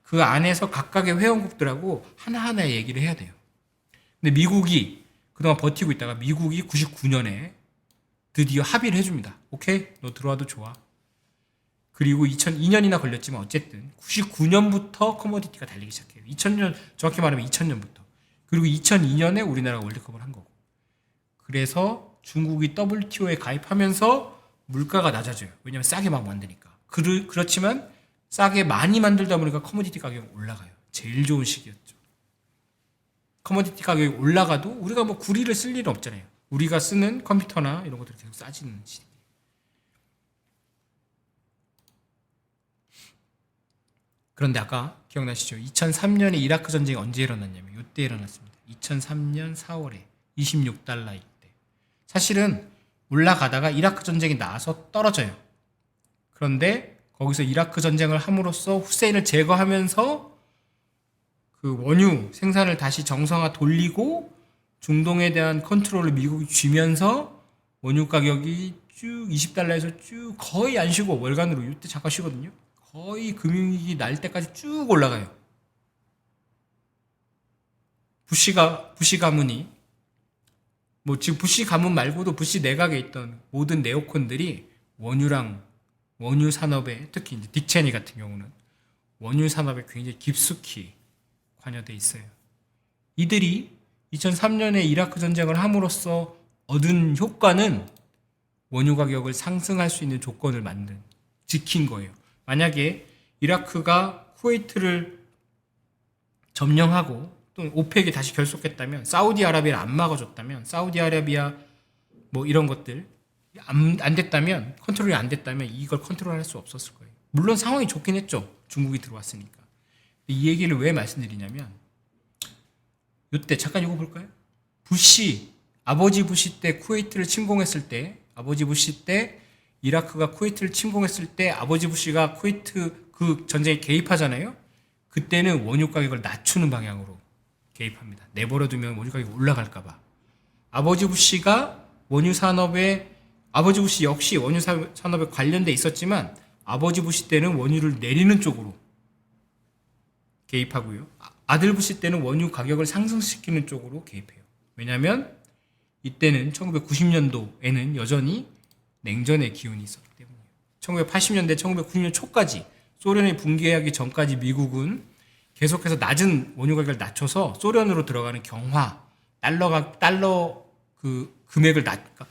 그 안에서 각각의 회원국들하고 하나하나 얘기를 해야 돼요. 근데 미국이 그동안 버티고 있다가 미국이 99년에 드디어 합의를 해줍니다. 오케이? 너 들어와도 좋아. 그리고 2002년이나 걸렸지만 어쨌든 99년부터 커머디티가 달리기 시작해요. 2000년, 정확히 말하면 2000년부터. 그리고 2002년에 우리나라가 월드컵을 한 거고. 그래서 중국이 WTO에 가입하면서 물가가 낮아져요. 왜냐면 싸게 막 만드니까. 그렇지만 싸게 많이 만들다 보니까 커머디티 가격이 올라가요. 제일 좋은 시기였죠. 커머디티 가격이 올라가도 우리가 구리를 쓸 일은 없잖아요. 우리가 쓰는 컴퓨터나 이런 것들이 계속 싸지는 시기. 그런데 아까 기억나시죠? 2003년에 이라크 전쟁이 언제 일어났냐면 이때 일어났습니다. 2003년 4월에 26달러 이때. 사실은 올라가다가 이라크 전쟁이 나서 떨어져요. 그런데 거기서 이라크 전쟁을 함으로써 후세인을 제거하면서 그 원유 생산을 다시 정상화 돌리고 중동에 대한 컨트롤을 미국이 쥐면서 원유 가격이 쭉 20달러에서 쭉 거의 안 쉬고 월간으로 이때 잠깐 쉬거든요. 거의 금융위기 날 때까지 쭉 올라가요. 부시 가문이 지금 부시 가문 말고도 부시 내각에 있던 모든 네오콘들이 원유 산업에 특히 이제 딕 체니 같은 경우는 원유 산업에 굉장히 깊숙이 관여돼 있어요. 이들이 2003년에 이라크 전쟁을 함으로써 얻은 효과는 원유 가격을 상승할 수 있는 조건을 지킨 거예요. 만약에 이라크가 쿠웨이트를 점령하고 또는 오펙이 다시 결속했다면, 사우디아라비아를 안 막아줬다면, 사우디아라비아 뭐 이런 것들 안 됐다면, 컨트롤이 안 됐다면 이걸 컨트롤할 수 없었을 거예요. 물론 상황이 좋긴 했죠. 중국이 들어왔으니까. 이 얘기를 왜 말씀드리냐면, 이때 잠깐 이거 볼까요? 아버지 부시 때 쿠웨이트를 침공했을 때, 아버지 부시 때 이라크가 쿠웨이트를 침공했을 때 아버지 부시가 쿠웨이트 그 전쟁에 개입하잖아요. 그때는 원유 가격을 낮추는 방향으로 개입합니다. 내버려두면 원유 가격이 올라갈까봐. 아버지 부시가 원유 산업에, 아버지 부시 역시 원유 산업에 관련돼 있었지만 아버지 부시 때는 원유를 내리는 쪽으로 개입하고요. 아들 부시 때는 원유 가격을 상승시키는 쪽으로 개입해요. 왜냐하면 이때는 1990년도에는 여전히 냉전의 기운이 있었기 때문이에요. 1980년대, 1990년 초까지 소련이 붕괴하기 전까지 미국은 계속해서 낮은 원유 가격을 낮춰서 소련으로 들어가는 경화, 달러 그 금액을 그러니까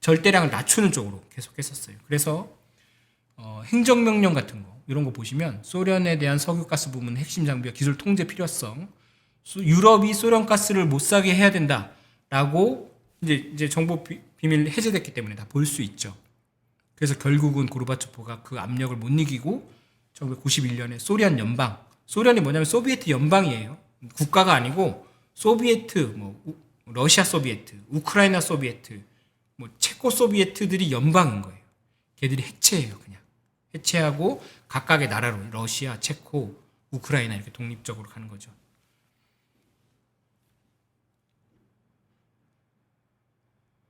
절대량을 낮추는 쪽으로 계속했었어요. 그래서 행정명령 같은 거 이런 거 보시면 소련에 대한 석유가스 부문 핵심 장비와 기술 통제 필요성, 유럽이 소련 가스를 못 사게 해야 된다라고 이제 정보 비밀 해제됐기 때문에 다 볼 수 있죠. 그래서 결국은 고르바초프가 그 압력을 못 이기고 1991년에 소련 연방, 소련이 뭐냐면 소비에트 연방이에요. 국가가 아니고 소비에트, 러시아 소비에트, 우크라이나 소비에트, 체코 소비에트들이 연방인 거예요. 걔들이 해체해요, 그냥. 해체하고 각각의 나라로 러시아, 체코, 우크라이나 이렇게 독립적으로 가는 거죠.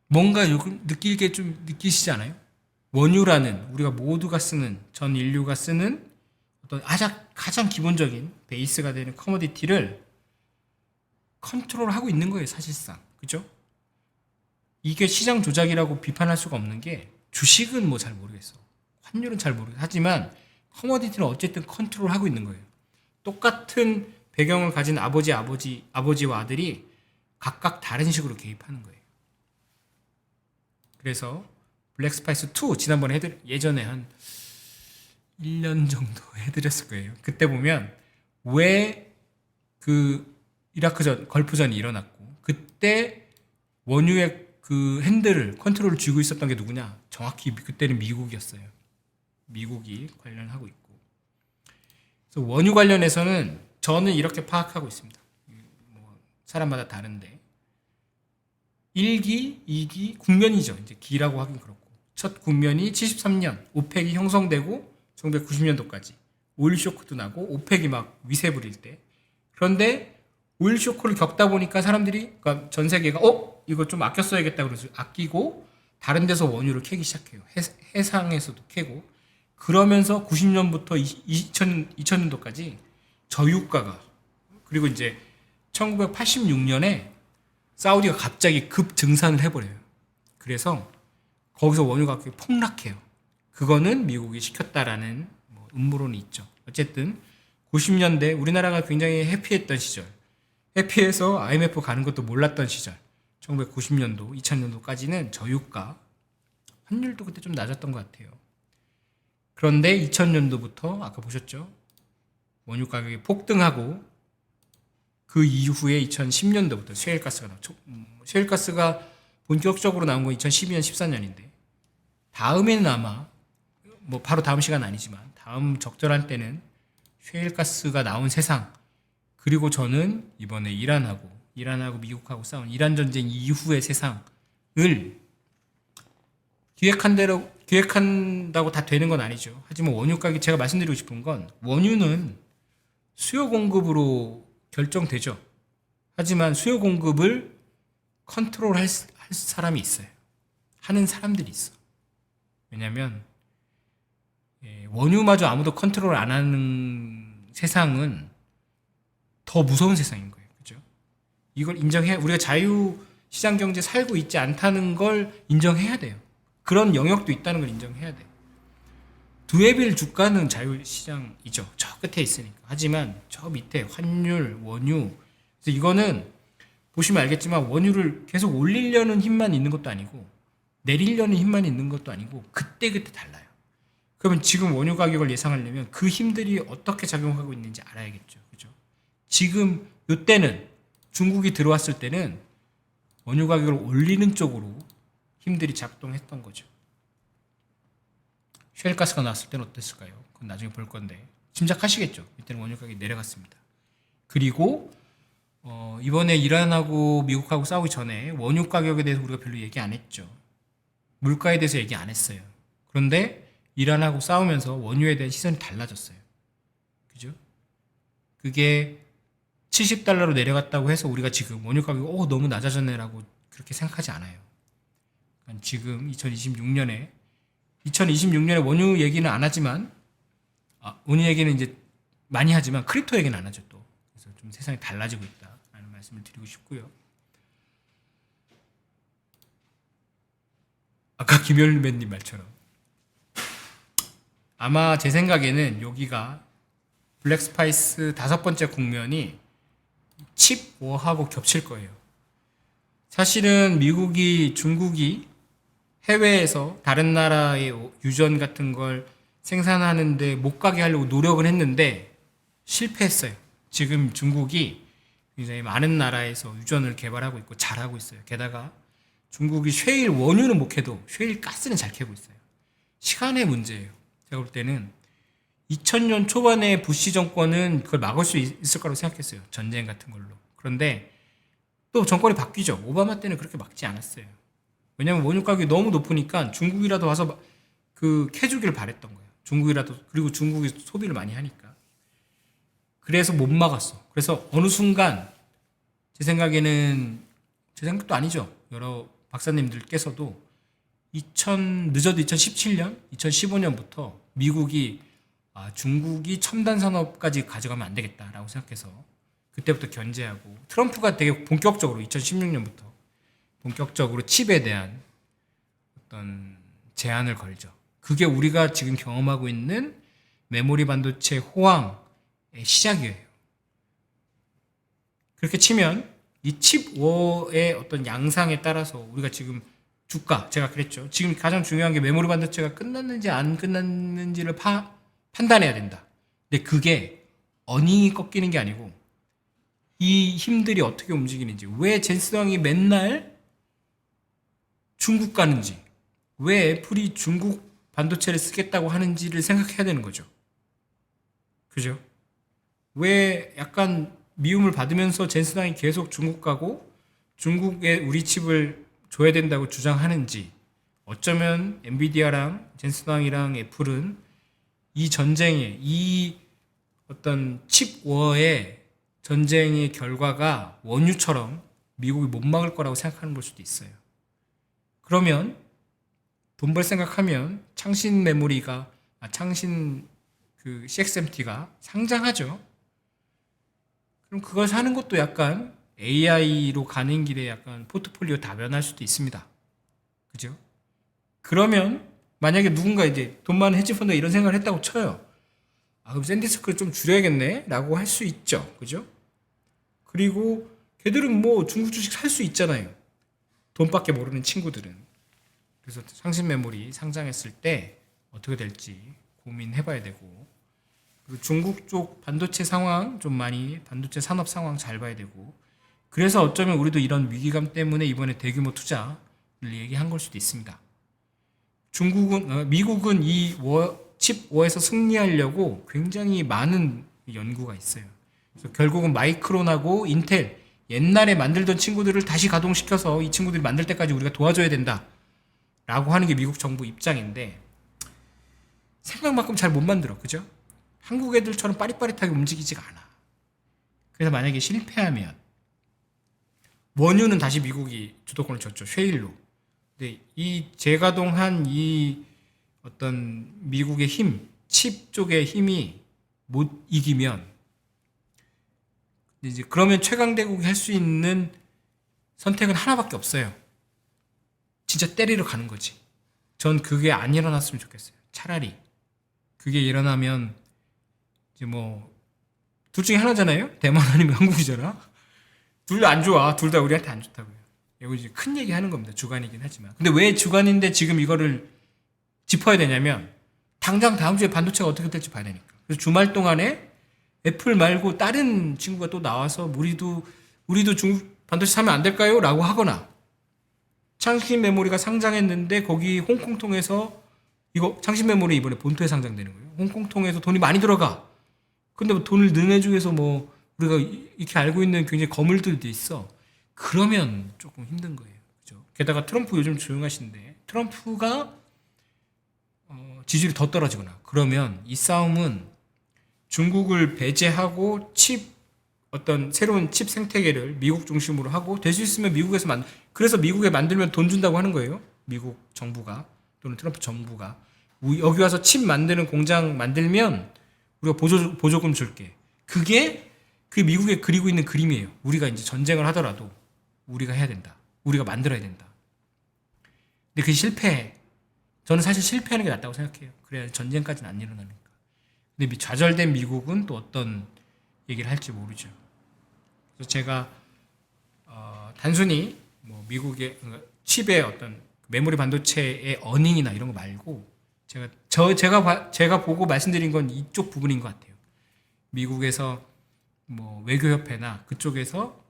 뭔가 느끼게 좀 느끼시지 않아요? 원유라는 우리가 모두가 쓰는, 전 인류가 쓰는 어떤 가장 기본적인 베이스가 되는 커머디티를 컨트롤하고 있는 거예요, 사실상. 그죠? 이게 시장 조작이라고 비판할 수가 없는 게, 주식은 뭐 잘 모르겠어. 환율은 잘 모르겠어. 하지만 커머디티는 어쨌든 컨트롤하고 있는 거예요. 똑같은 배경을 가진 아버지와 아들이 각각 다른 식으로 개입하는 거예요. 그래서 블랙스파이스 2 지난번에 예전에 한 1년 정도 해드렸을 거예요. 그때 보면 왜 그 이라크전, 걸프전이 일어났고 그때 원유의 그 핸들을 컨트롤을 쥐고 있었던 게 누구냐? 정확히 그때는 미국이었어요. 미국이 관련하고 있고. 그래서 원유 관련해서는 저는 이렇게 파악하고 있습니다. 사람마다 다른데 1기, 2기, 국면이죠. 이제 기라고 하긴 그렇고. 첫 국면이 73년 오펙이 형성되고 1990년도까지 오일 쇼크도 나고 오펙이 막 위세 부릴 때. 그런데 오일 쇼크를 겪다 보니까 사람들이, 그러니까 전 세계가 이거 좀 아껴 써야겠다 그래서 아끼고 다른 데서 원유를 캐기 시작해요. 해상에서도 캐고. 그러면서 90년부터 2000년도까지 저유가가, 그리고 이제 1986년에 사우디가 갑자기 급증산을 해버려요. 그래서 거기서 원유 가격이 폭락해요. 그거는 미국이 시켰다라는 음모론이 있죠. 어쨌든 90년대 우리나라가 굉장히 해피했던 시절, 해피해서 IMF 가는 것도 몰랐던 시절, 1990년도, 2000년도까지는 저유가, 환율도 그때 좀 낮았던 것 같아요. 그런데 2000년도부터 아까 보셨죠? 원유 가격이 폭등하고 그 이후에 2010년도부터 셰일가스가 나왔죠. 셰일가스가 본격적으로 나온 건 2012년, 14년인데 다음에는 아마 바로 다음 시간 아니지만 다음 적절한 때는 셰일가스가 나온 세상, 그리고 저는 이번에 이란하고 미국하고 싸운 이란 전쟁 이후의 세상을 기획한다고 다 되는 건 아니죠. 하지만 원유 가격, 제가 말씀드리고 싶은 건 원유는 수요 공급으로 결정되죠. 하지만 수요 공급을 컨트롤할 사람이 있어요. 하는 사람들이 있어. 왜냐하면 원유마저 아무도 컨트롤 안 하는 세상은 더 무서운 세상인 거예요. 그죠? 이걸 우리가 자유시장 경제 살고 있지 않다는 걸 인정해야 돼요. 그런 영역도 있다는 걸 인정해야 돼요. 두에빌 주가는 자유시장이죠. 저 끝에 있으니까. 하지만 저 밑에 환율, 원유, 그래서 이거는 보시면 알겠지만 원유를 계속 올리려는 힘만 있는 것도 아니고 내리려는 힘만 있는 것도 아니고 그때그때 달라요. 그러면 지금 원유 가격을 예상하려면 그 힘들이 어떻게 작용하고 있는지 알아야겠죠. 그죠? 지금 이때는 중국이 들어왔을 때는 원유 가격을 올리는 쪽으로 힘들이 작동했던 거죠. 셰일가스가 나왔을 때는 어땠을까요? 그건 나중에 볼 건데 짐작하시겠죠. 이때는 원유 가격이 내려갔습니다. 그리고 이번에 이란하고 미국하고 싸우기 전에 원유 가격에 대해서 우리가 별로 얘기 안 했죠. 물가에 대해서 얘기 안 했어요. 그런데 이란하고 싸우면서 원유에 대한 시선이 달라졌어요. 그죠? 그게 70달러로 내려갔다고 해서 우리가 지금 원유 가격이 너무 낮아졌네라고 그렇게 생각하지 않아요. 그러니까 지금 2026년에 원유 얘기는 안 하지만 원유 얘기는 이제 많이 하지만 크립토 얘기는 안 하죠 또. 그래서 좀 세상이 달라지고 있다라는 말씀을 드리고 싶고요. 아까 김열맨님 말처럼 아마 제 생각에는 여기가 블랙스파이스 5번째 국면이 칩 워하고 겹칠 거예요. 사실은 중국이 해외에서 다른 나라의 유전 같은 걸 생산하는데 못 가게 하려고 노력을 했는데 실패했어요. 지금 중국이 굉장히 많은 나라에서 유전을 개발하고 있고 잘하고 있어요. 게다가 중국이 셰일 원유는 못 캐도 셰일 가스는 잘 캐고 있어요. 시간의 문제예요. 제가 볼 때는 2000년 초반에 부시 정권은 그걸 막을 수 있을 거라고 생각했어요. 전쟁 같은 걸로. 그런데 또 정권이 바뀌죠. 오바마 때는 그렇게 막지 않았어요. 왜냐면 원유 가격이 너무 높으니까 중국이라도 와서 캐주기를 바랬던 거예요. 그리고 중국이 소비를 많이 하니까. 그래서 못 막았어. 그래서 어느 순간 제 생각도 아니죠. 여러 박사님들께서도 늦어도 2017년, 2015년부터 미국이 중국이 첨단 산업까지 가져가면 안 되겠다라고 생각해서 그때부터 견제하고 트럼프가 되게 본격적으로 2016년부터 본격적으로 칩에 대한 어떤 제한을 걸죠. 그게 우리가 지금 경험하고 있는 메모리 반도체 호황의 시작이에요. 그렇게 치면 이 칩워의 어떤 양상에 따라서 우리가 지금 주가, 제가 그랬죠. 지금 가장 중요한 게 메모리 반도체가 끝났는지 안 끝났는지를 판단해야 된다. 근데 그게 어닝이 꺾이는 게 아니고 이 힘들이 어떻게 움직이는지, 왜 젠슨왕이 맨날 중국 가는지, 왜 애플이 중국 반도체를 쓰겠다고 하는지를 생각해야 되는 거죠. 그죠? 왜 약간 미움을 받으면서 젠슨왕이 계속 중국 가고 중국에 우리 칩을 줘야 된다고 주장하는지, 어쩌면 엔비디아랑 젠슨왕이랑 애플은 이 전쟁에, 이 어떤 칩워의 전쟁의 결과가 원유처럼 미국이 못 막을 거라고 생각하는 걸 수도 있어요. 그러면 돈 벌 생각하면 창신 CXMT가 상장하죠. 그럼 그걸 사는 것도 약간 AI로 가는 길에 약간 포트폴리오 다변할 수도 있습니다. 그죠? 그러면 만약에 누군가 이제 돈 많은 헤지펀드가 이런 생각을 했다고 쳐요. 그럼 샌디스크를 좀 줄여야겠네? 라고 할 수 있죠. 그죠? 그리고 걔들은 뭐 중국 주식 살 수 있잖아요. 돈밖에 모르는 친구들은. 그래서 상신 메모리 상장했을 때 어떻게 될지 고민해봐야 되고, 그리고 중국 쪽 반도체 상황 반도체 산업 상황 잘 봐야 되고, 그래서 어쩌면 우리도 이런 위기감 때문에 이번에 대규모 투자를 얘기한 걸 수도 있습니다. 미국은 이 칩워에서 승리하려고 굉장히 많은 연구가 있어요. 그래서 결국은 마이크론하고 인텔, 옛날에 만들던 친구들을 다시 가동시켜서 이 친구들이 만들 때까지 우리가 도와줘야 된다 라고 하는 게 미국 정부 입장인데, 생각만큼 잘 못 만들어. 그죠? 한국 애들처럼 빠릿빠릿하게 움직이지가 않아. 그래서 만약에 실패하면 원유는 다시 미국이 주도권을 줬죠. 셰일로. 근데 이 재가동한 이 어떤 미국의 힘, 칩 쪽의 힘이 못 이기면, 이제 그러면 최강대국이 할 수 있는 선택은 하나밖에 없어요. 진짜 때리러 가는 거지. 전 그게 안 일어났으면 좋겠어요. 차라리 그게 일어나면 이제 둘 중에 하나잖아요. 대만 아니면 한국이잖아. 둘 다 안 좋아. 둘 다 우리한테 안 좋다고요. 이거 이제 큰 얘기 하는 겁니다. 주관이긴 하지만. 근데 왜 주관인데 지금 이거를 짚어야 되냐면, 당장 다음 주에 반도체가 어떻게 될지 봐야 되니까. 그래서 주말 동안에 애플 말고 다른 친구가 또 나와서 우리도 우리도 중국 반도체 사면 안 될까요? 라고 하거나 창신 메모리가 상장했는데 거기 홍콩 통해서 이거 창신 메모리 이번에 본토에 상장되는 거예요. 홍콩 통해서 돈이 많이 들어가. 근데 뭐 돈을 너네 중에서 뭐 우리가 이렇게 알고 있는 굉장히 거물들도 있어. 그러면 조금 힘든 거예요. 그죠? 게다가 트럼프 요즘 조용하신데 트럼프가 지지율이 더 떨어지거나 그러면 이 싸움은 중국을 배제하고 어떤 새로운 칩 생태계를 미국 중심으로 하고 될 수 있으면 미국에서 그래서 미국에 만들면 돈 준다고 하는 거예요. 미국 정부가 또는 트럼프 정부가 여기 와서 칩 만드는 공장 만들면 우리가 보조금 줄게. 그게 그 미국에 그리고 있는 그림이에요. 우리가 이제 전쟁을 하더라도 우리가 해야 된다. 우리가 만들어야 된다. 근데 그게 실패해. 저는 사실 실패하는 게 낫다고 생각해요. 그래야 전쟁까지는 안 일어나니까. 근데 좌절된 미국은 또 어떤 얘기를 할지 모르죠. 그래서 제가 단순히 뭐 미국의 칩의 어떤 메모리 반도체의 어닝이나 이런 거 말고 제가 보고 말씀드린 건 이쪽 부분인 것 같아요. 미국에서 뭐 외교협회나 그쪽에서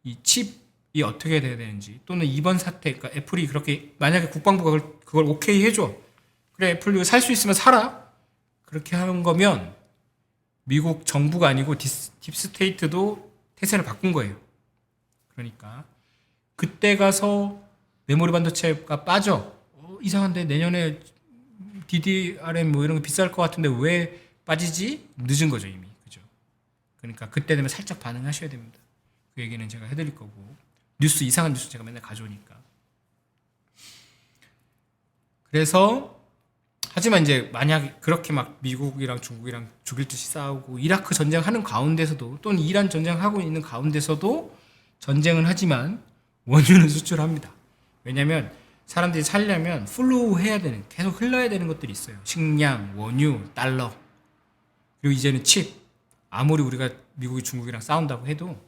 이 칩이 어떻게 돼야 되는지 또는 이번 사태, 그러니까 애플이 그렇게 만약에 국방부가 그걸 오케이 해줘. 그래 애플 이거 살 수 있으면 사라. 그렇게 하는 거면 미국 정부가 아니고 딥스테이트도 태세를 바꾼 거예요. 그러니까 그때 가서 메모리 반도체가 빠져. 이상한데 내년에 DDRM 뭐 이런 거 비쌀 것 같은데 왜 빠지지? 늦은 거죠 이미. 그죠? 그러니까 그때 되면 살짝 반응하셔야 됩니다. 그 얘기는 제가 해드릴 거고 이상한 뉴스 제가 맨날 가져오니까. 그래서 하지만 이제 만약 그렇게 막 미국이랑 중국이랑 죽일 듯이 싸우고 이라크 전쟁하는 가운데서도 또는 이란 전쟁하고 있는 가운데서도 전쟁은 하지만 원유는 수출합니다. 왜냐하면 사람들이 살려면 플로우 해야 되는 계속 흘러야 되는 것들이 있어요. 식량, 원유, 달러 그리고 이제는 칩. 아무리 우리가 미국이 중국이랑 싸운다고 해도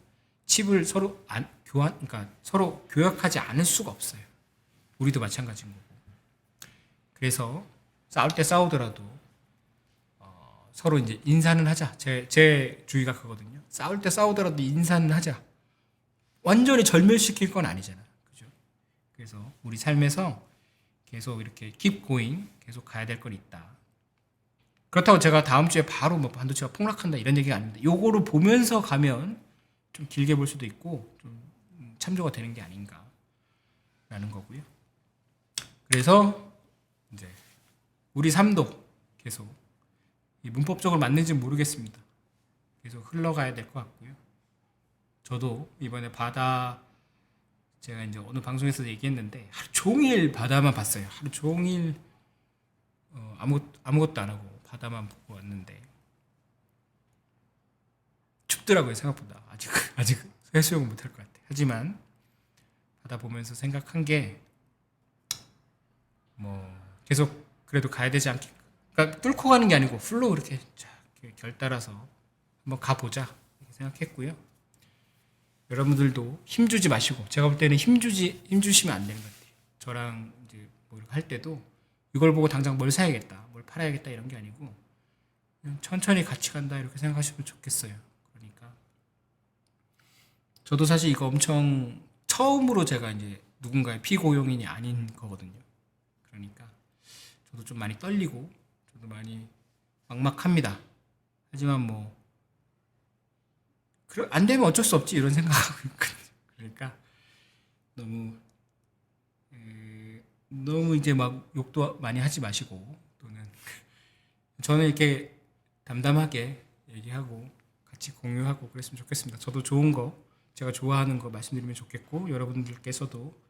칩을 서로 그러니까 서로 교역하지 않을 수가 없어요. 우리도 마찬가지인 거고. 그래서 싸울 때 싸우더라도 서로 이제 인사는 하자. 제 주의가 그거든요. 싸울 때 싸우더라도 인사는 하자. 완전히 절멸시킬 건 아니잖아. 그죠? 그래서 우리 삶에서 계속 이렇게 keep going, 계속 가야 될 건 있다. 그렇다고 제가 다음 주에 바로 뭐 반도체가 폭락한다 이런 얘기가 아닙니다. 요거를 보면서 가면 좀 길게 볼 수도 있고 좀 참조가 되는 게 아닌가라는 거고요. 그래서 이제 우리 삶도 계속 문법적으로 맞는지 모르겠습니다. 계속 흘러가야 될 것 같고요. 저도 이번에 제가 이제 어느 방송에서 얘기했는데 하루 종일 바다만 봤어요. 하루 종일 아무것도 안 하고 바다만 보고 왔는데 춥더라고요. 생각보다 아직 해수욕은 못할 것 같아요. 하지만 바다 보면서 생각한 게 뭐 계속 그래도 가야 되지 않겠까. 그러니까 뚫고 가는 게 아니고 풀로 이렇게 결 따라서 한번 가보자 이렇게 생각했고요. 여러분들도 힘주지 마시고 제가 볼 때는 힘주시면 안 되는 것 같아요. 저랑 이제 뭐 이렇게 할 때도 이걸 보고 당장 뭘 사야겠다, 뭘 팔아야겠다 이런 게 아니고 그냥 천천히 같이 간다 이렇게 생각하시면 좋겠어요. 그러니까 저도 사실 이거 엄청 처음으로 제가 이제 누군가의 피고용인이 아닌 거거든요. 그러니까 저도 좀 많이 떨리고 저도 많이 막막합니다. 하지만 뭐 안 되면 어쩔 수 없지 이런 생각하고 있거든요. 그러니까 너무 이제 막 욕도 많이 하지 마시고 또는 저는 이렇게 담담하게 얘기하고 같이 공유하고 그랬으면 좋겠습니다. 저도 좋은 거 제가 좋아하는 거 말씀드리면 좋겠고 여러분들께서도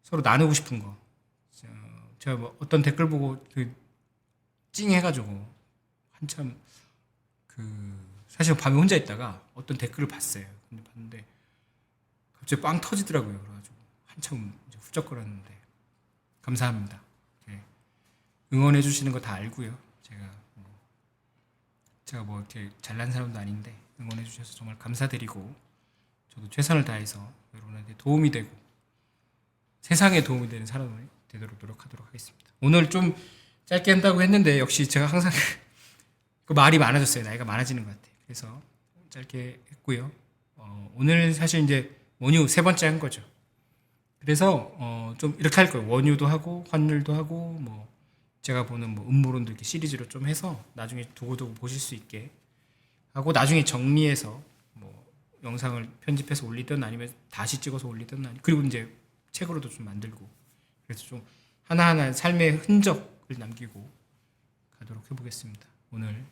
서로 나누고 싶은 거 제가 뭐 어떤 댓글 보고 찡해가지고 한참 사실 밤에 혼자 있다가 어떤 댓글을 봤어요. 근데 봤는데 갑자기 빵 터지더라고요. 그래가지고 한참 이제 후적거렸는데 감사합니다. 네. 응원해 주시는 거 다 알고요. 제가 뭐 이렇게 잘난 사람도 아닌데 응원해 주셔서 정말 감사드리고 저도 최선을 다해서 여러분한테 도움이 되고 세상에 도움이 되는 사람이 되도록 노력하도록 하겠습니다. 오늘 좀 짧게 한다고 했는데 역시 제가 항상 그 말이 많아졌어요. 나이가 많아지는 것 같아요. 그래서 짧게 했고요. 오늘 사실 이제 원유 세 번째 한 거죠. 그래서 좀 이렇게 할 거예요. 원유도 하고 환율도 하고 뭐 제가 보는 뭐 음모론도 이렇게 시리즈로 좀 해서 나중에 두고두고 보실 수 있게 하고 나중에 정리해서 뭐 영상을 편집해서 올리든 아니면 다시 찍어서 올리든 그리고 이제 책으로도 좀 만들고 그래서 좀 하나하나 삶의 흔적을 남기고 가도록 해보겠습니다. 오늘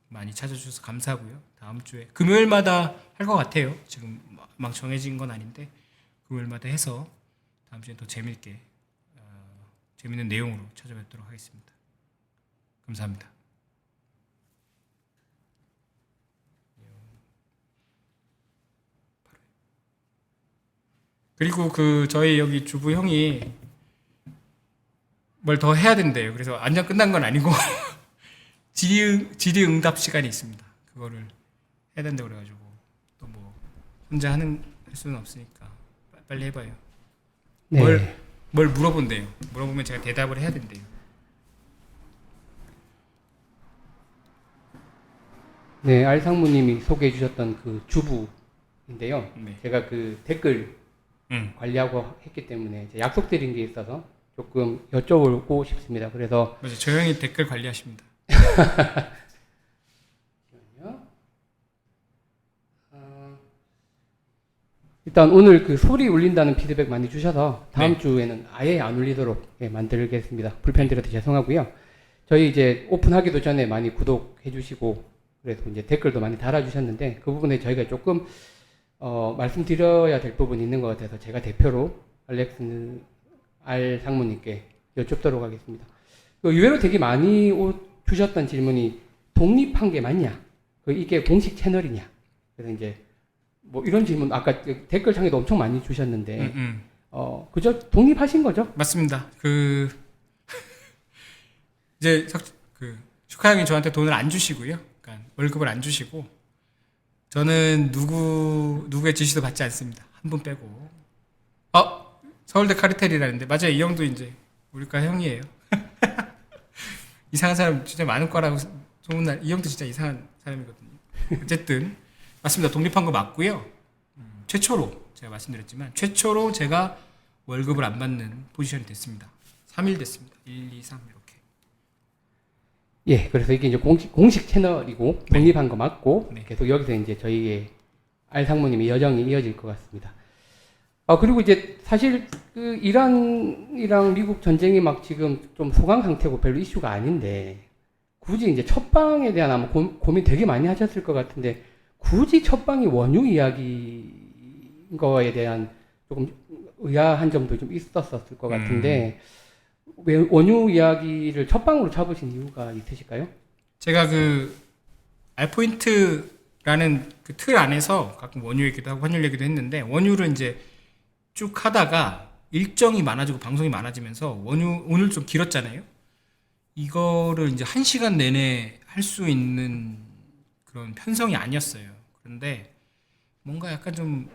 많이 찾아주셔서 감사하고요. 다음 주에 금요일마다 할 것 같아요. 지금 막 정해진 건 아닌데 금요일마다 해서 다음 주에 더 재밌게 재밌는 내용으로 찾아뵙도록 하겠습니다. 감사합니다. 그리고 그 저희 여기 주부 형이 뭘 더 해야 된대요. 그래서 완전 끝난 건 아니고 질의응답 시간이 있습니다. 그거를 해야 된다고 그래가지고 또 뭐 혼자 할 수는 없으니까 빨리 해봐요. 네. 뭘 물어본대요. 물어보면 제가 대답을 해야 된대요. 네, 알상무님이 소개해 주셨던 그 주부인데요. 네. 제가 그 댓글 관리하고 했기 때문에 이제 약속드린 게 있어서 조금 여쭤보고 싶습니다. 그래서 맞아요. 저 형이 댓글 관리하십니다. 일단 오늘 그 소리 울린다는 피드백 많이 주셔서 다음 네. 주에는 아예 안 울리도록 만들겠습니다. 불편드려서 죄송하고요. 저희 이제 오픈하기도 전에 많이 구독해 주시고 그래서 이제 댓글도 많이 달아주셨는데 그 부분에 저희가 조금 말씀드려야 될 부분이 있는 것 같아서 제가 대표로 알 상무님께 여쭙도록 하겠습니다. 의외로 되게 많이 주셨던 질문이 독립한 게 맞냐? 이게 공식 채널이냐? 그래서 이제 뭐 이런 질문 아까 댓글창에도 엄청 많이 주셨는데 그저 독립하신 거죠? 맞습니다. 이제 슈카 형이 저한테 돈을 안 주시고요. 그러니까 월급을 안 주시고 저는 누구의 지시도 받지 않습니다. 한 분 빼고. 서울대 카르텔이라는데 맞아요. 이 형도 이제 우리과 형이에요. 이상한 사람 진짜 많은 과라고 소문날. 이 형도 진짜 이상한 사람이거든요. 어쨌든 맞습니다. 독립한 거 맞고요. 최초로 제가 말씀드렸지만 최초로 제가 월급을 안 받는 포지션이 됐습니다. 3일 됐습니다. 1, 2, 3 이렇게. 예, 그래서 이게 이제 공식 채널이고 독립한 거 맞고 네. 계속 여기서 이제 저희의 알 상무님의 여정이 이어질 것 같습니다. 그리고 이제 사실 그 이란이랑 미국 전쟁이 막 지금 좀 소강 상태고 별로 이슈가 아닌데 굳이 이제 첫방에 대한 아마 고민 되게 많이 하셨을 것 같은데 굳이 첫방이 원유 이야기인 거에 대한 조금 의아한 점도 좀 있었을 것 같은데 왜 원유 이야기를 첫방으로 잡으신 이유가 있으실까요? 제가 알포인트라는 그 틀 안에서 가끔 원유 얘기도 하고 환율 얘기도 했는데 원유를 이제 쭉 하다가 일정이 많아지고 방송이 많아지면서 원유 오늘 좀 길었잖아요. 이거를 이제 1시간 내내 할 수 있는 그런 편성이 아니었어요. 그런데 뭔가 약간 좀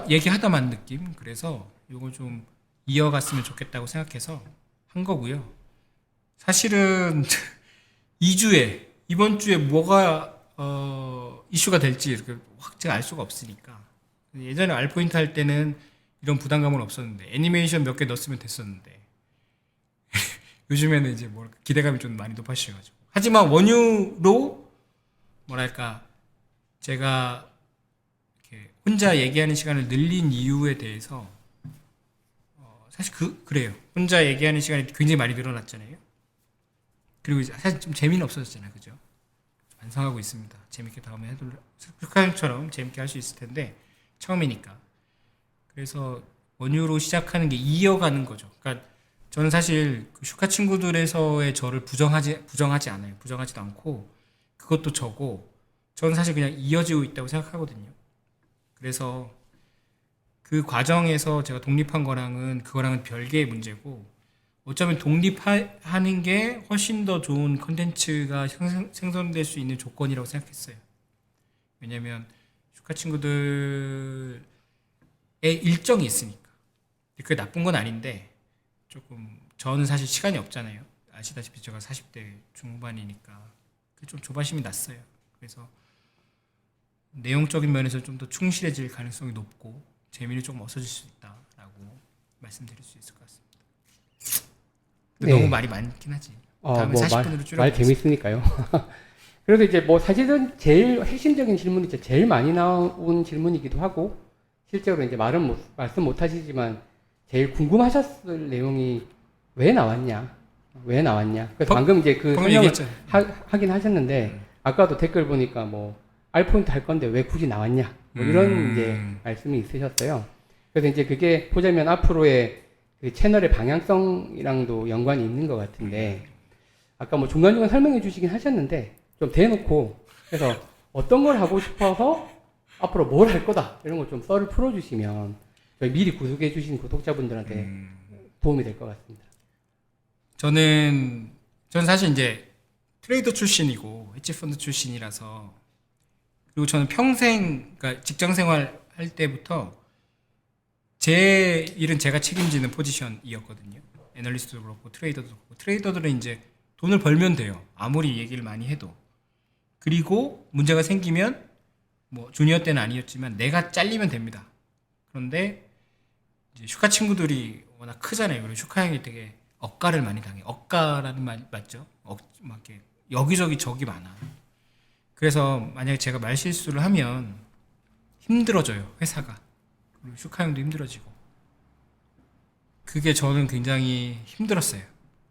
얘기하다만 느낌. 그래서 이걸 좀 이어갔으면 좋겠다고 생각해서 한 거고요. 사실은 2주에 이번 주에 뭐가 이슈가 될지 이렇게 확 제가 알 수가 없으니까 예전에 알포인트 할 때는 이런 부담감은 없었는데 애니메이션 몇 개 넣었으면 됐었는데 요즘에는 이제 뭐랄까 기대감이 좀 많이 높아지셔가지고 하지만 원유로 뭐랄까 제가 이렇게 혼자 얘기하는 시간을 늘린 이유에 대해서 사실 그래요. 혼자 얘기하는 시간이 굉장히 많이 늘어났잖아요. 그리고 이제 사실 좀 재미는 없어졌잖아요. 그죠? 완성하고 있습니다. 재밌게 다음에 해둘 슈카형처럼 재밌게 할 수 있을 텐데 처음이니까. 그래서 원유로 시작하는 게 이어가는 거죠. 그러니까 저는 사실 그 슈카 친구들에서의 저를 부정하지 않아요. 부정하지도 않고 그것도 저고 저는 사실 그냥 이어지고 있다고 생각하거든요. 그래서 그 과정에서 제가 독립한 그거랑은 별개의 문제고 어쩌면 독립하는 게 훨씬 더 좋은 컨텐츠가 생성될 수 있는 조건이라고 생각했어요. 왜냐면 슈카 친구들의 일정이 있으니까. 그게 나쁜 건 아닌데 조금 저는 사실 시간이 없잖아요. 아시다시피 제가 40대 중반이니까 좀 조바심이 났어요. 그래서 내용적인 면에서 좀 더 충실해질 가능성이 높고 재미를 조금 없어질 수 있다라고 말씀드릴 수 있을 것 같습니다. 근데 네. 너무 말이 많긴 하지. 다음에 40분으로 줄여보겠습니다. 말 재밌으니까요. 그래도 이제 뭐 사실은 제일 핵심적인 질문이죠. 제일 많이 나온 질문이기도 하고 실제로 이제 말씀 못 하시지만 제일 궁금하셨을 내용이 왜 나왔냐? 왜 나왔냐? 그래서 방금 이제 그 방금 설명을 얘기했잖아요. 하긴 하셨는데 아까도 댓글 보니까 뭐 알포인트 할 건데 왜 굳이 나왔냐? 뭐 이런 이제 말씀이 있으셨어요. 그래서 이제 그게 보자면 앞으로의 그 채널의 방향성이랑도 연관이 있는 것 같은데 아까 뭐 중간중간 설명해 주시긴 하셨는데 좀 대놓고 그래서 어떤 걸 하고 싶어서 앞으로 뭘 할 거다 이런 걸 좀 썰을 풀어주시면 저희 미리 구독해 주신 구독자분들한테 도움이 될 것 같습니다. 저는 사실 이제 트레이더 출신이고 헤지펀드 출신이라서 그리고 저는 평생 그러니까 직장 생활 할 때부터 제 일은 제가 책임지는 포지션이었거든요. 애널리스트도 그렇고 트레이더도 그렇고 트레이더들은 이제 돈을 벌면 돼요. 아무리 얘기를 많이 해도. 그리고 문제가 생기면 뭐 주니어 때는 아니었지만 내가 잘리면 됩니다. 그런데 이제 슈카 친구들이 워낙 크잖아요. 그리고 슈카 형이 되게 억가를 많이 당해. 억가라는 말 맞죠? 막 이렇게 여기저기 적이 많아. 그래서 만약에 제가 말 실수를 하면 힘들어져요. 회사가. 그리고 슈카 형도 힘들어지고. 그게 저는 굉장히 힘들었어요.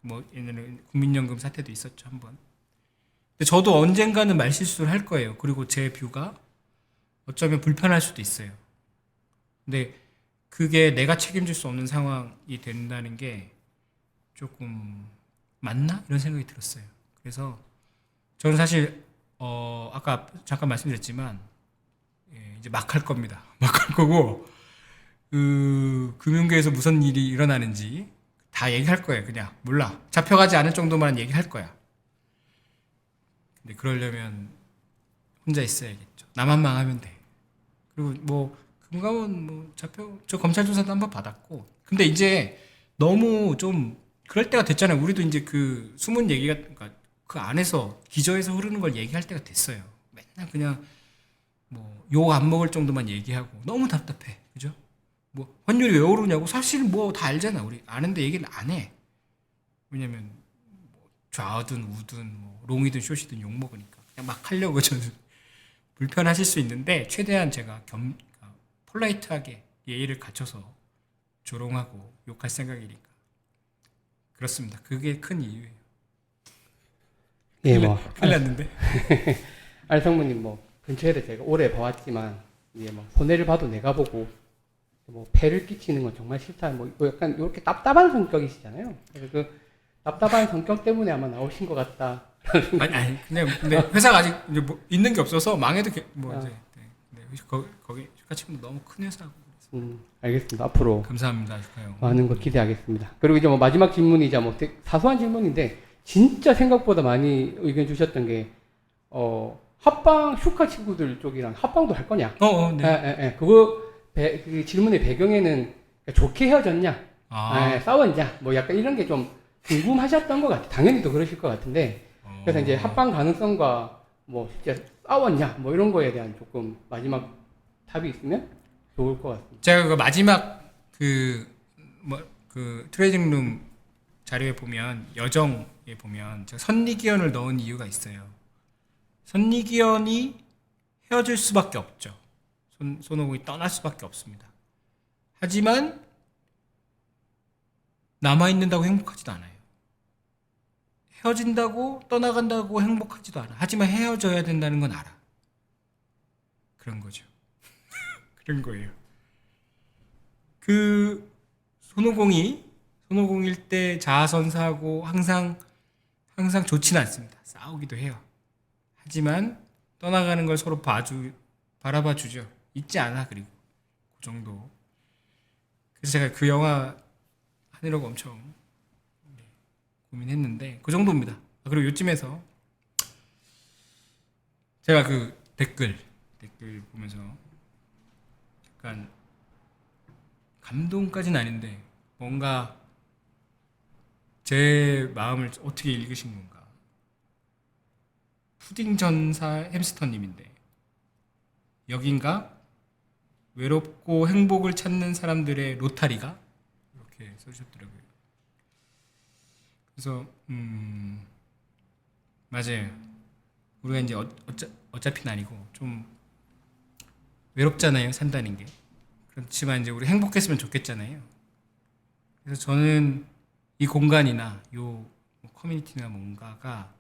뭐 옛날에 국민연금 사태도 있었죠 한번. 근데 저도 언젠가는 말 실수를 할 거예요. 그리고 제 뷰가 어쩌면 불편할 수도 있어요. 근데 그게 내가 책임질 수 없는 상황이 된다는 게 조금 맞나? 이런 생각이 들었어요. 그래서 저는 사실 아까 잠깐 말씀드렸지만 이제 막 할 겁니다. 막 할 거고 그 금융계에서 무슨 일이 일어나는지 다 얘기할 거예요. 그냥 몰라. 잡혀가지 않을 정도만 얘기할 거야. 근데 그러려면 혼자 있어야겠죠. 나만 망하면 돼. 그리고 뭐 금감원 뭐 저 검찰 조사도 한번 받았고. 근데 이제 너무 좀 그럴 때가 됐잖아요. 우리도 이제 그 숨은 얘기가 그러니까 그 안에서 기저에서 흐르는 걸 얘기할 때가 됐어요. 맨날 그냥 뭐 욕 안 먹을 정도만 얘기하고 너무 답답해. 그죠? 뭐 환율이 왜 오르냐고 사실 뭐 다 알잖아. 우리 아는데 얘기는 안 해. 왜냐면 좌든 우든 뭐 롱이든 숏이든 욕 먹으니까 그냥 막 하려고 저는 불편하실 수 있는데 최대한 제가 그러니까 폴라이트하게 예의를 갖춰서 조롱하고 욕할 생각이니까 그렇습니다. 그게 큰 이유예요. 예, 뭐 큰일 났는데. 알성무님 뭐 근처에도 제가 오래 봐왔지만 이게 뭐 손해를 봐도 내가 보고 뭐 폐를 끼치는 건 정말 싫다. 뭐 약간 이렇게 답답한 성격이시잖아요. 그래서 그 답답한 성격 때문에 아마 나오신 것 같다. 아니 근데 회사가 아직 이제 뭐 있는 게 없어서 망해도 뭐 이제 네, 거기 같이 너무 큰 회사고. 알겠습니다. 앞으로 감사합니다, 슈카형. 많은 걸 기대하겠습니다. 그리고 이제 뭐 마지막 질문이자 뭐 되게 사소한 질문인데 진짜 생각보다 많이 의견 주셨던 게 합방 슈카 친구들 쪽이랑 합방도 할 거냐? 네. 그 질문의 배경에는 좋게 헤어졌냐? 싸웠냐? 뭐 약간 이런 게 좀 궁금하셨던 것 같아요. 당연히 또 그러실 것 같은데 그래서 이제 합방 가능성과 뭐 진짜 싸웠냐? 뭐 이런 거에 대한 조금 마지막 답이 있으면 좋을 것 같습니다. 제가 그 마지막 트레이딩 룸 자료에 보면 여정에 보면 제가 선리기원을 넣은 이유가 있어요. 선리기원이 헤어질 수밖에 없죠. 손오공이 떠날 수밖에 없습니다. 하지만 남아있는다고 행복하지도 않아요. 헤어진다고 떠나간다고 행복하지도 않아. 하지만 헤어져야 된다는 건 알아. 그런 거죠. 그런 거예요. 그 손오공일 때 자아선사하고 항상 좋지는 않습니다. 싸우기도 해요. 하지만 떠나가는 걸 서로 바라봐 주죠. 잊지 않아. 그리고 그 정도. 그래서 제가 그 영화 하느라고 엄청 고민했는데 그 정도입니다. 그리고 요쯤에서 제가 그 댓글 보면서 약간 감동까지는 아닌데 뭔가 제 마음을 어떻게 읽으신 건가. 푸딩 전사 햄스터님인데 여긴가 외롭고 행복을 찾는 사람들의 로타리가 이렇게 써주셨더라고요. 그래서 맞아요. 우리가 이제 어차피는 아니고 좀 외롭잖아요, 산다는 게. 그렇지만 이제 우리 행복했으면 좋겠잖아요. 그래서 저는 이 공간이나 요 커뮤니티나 뭔가가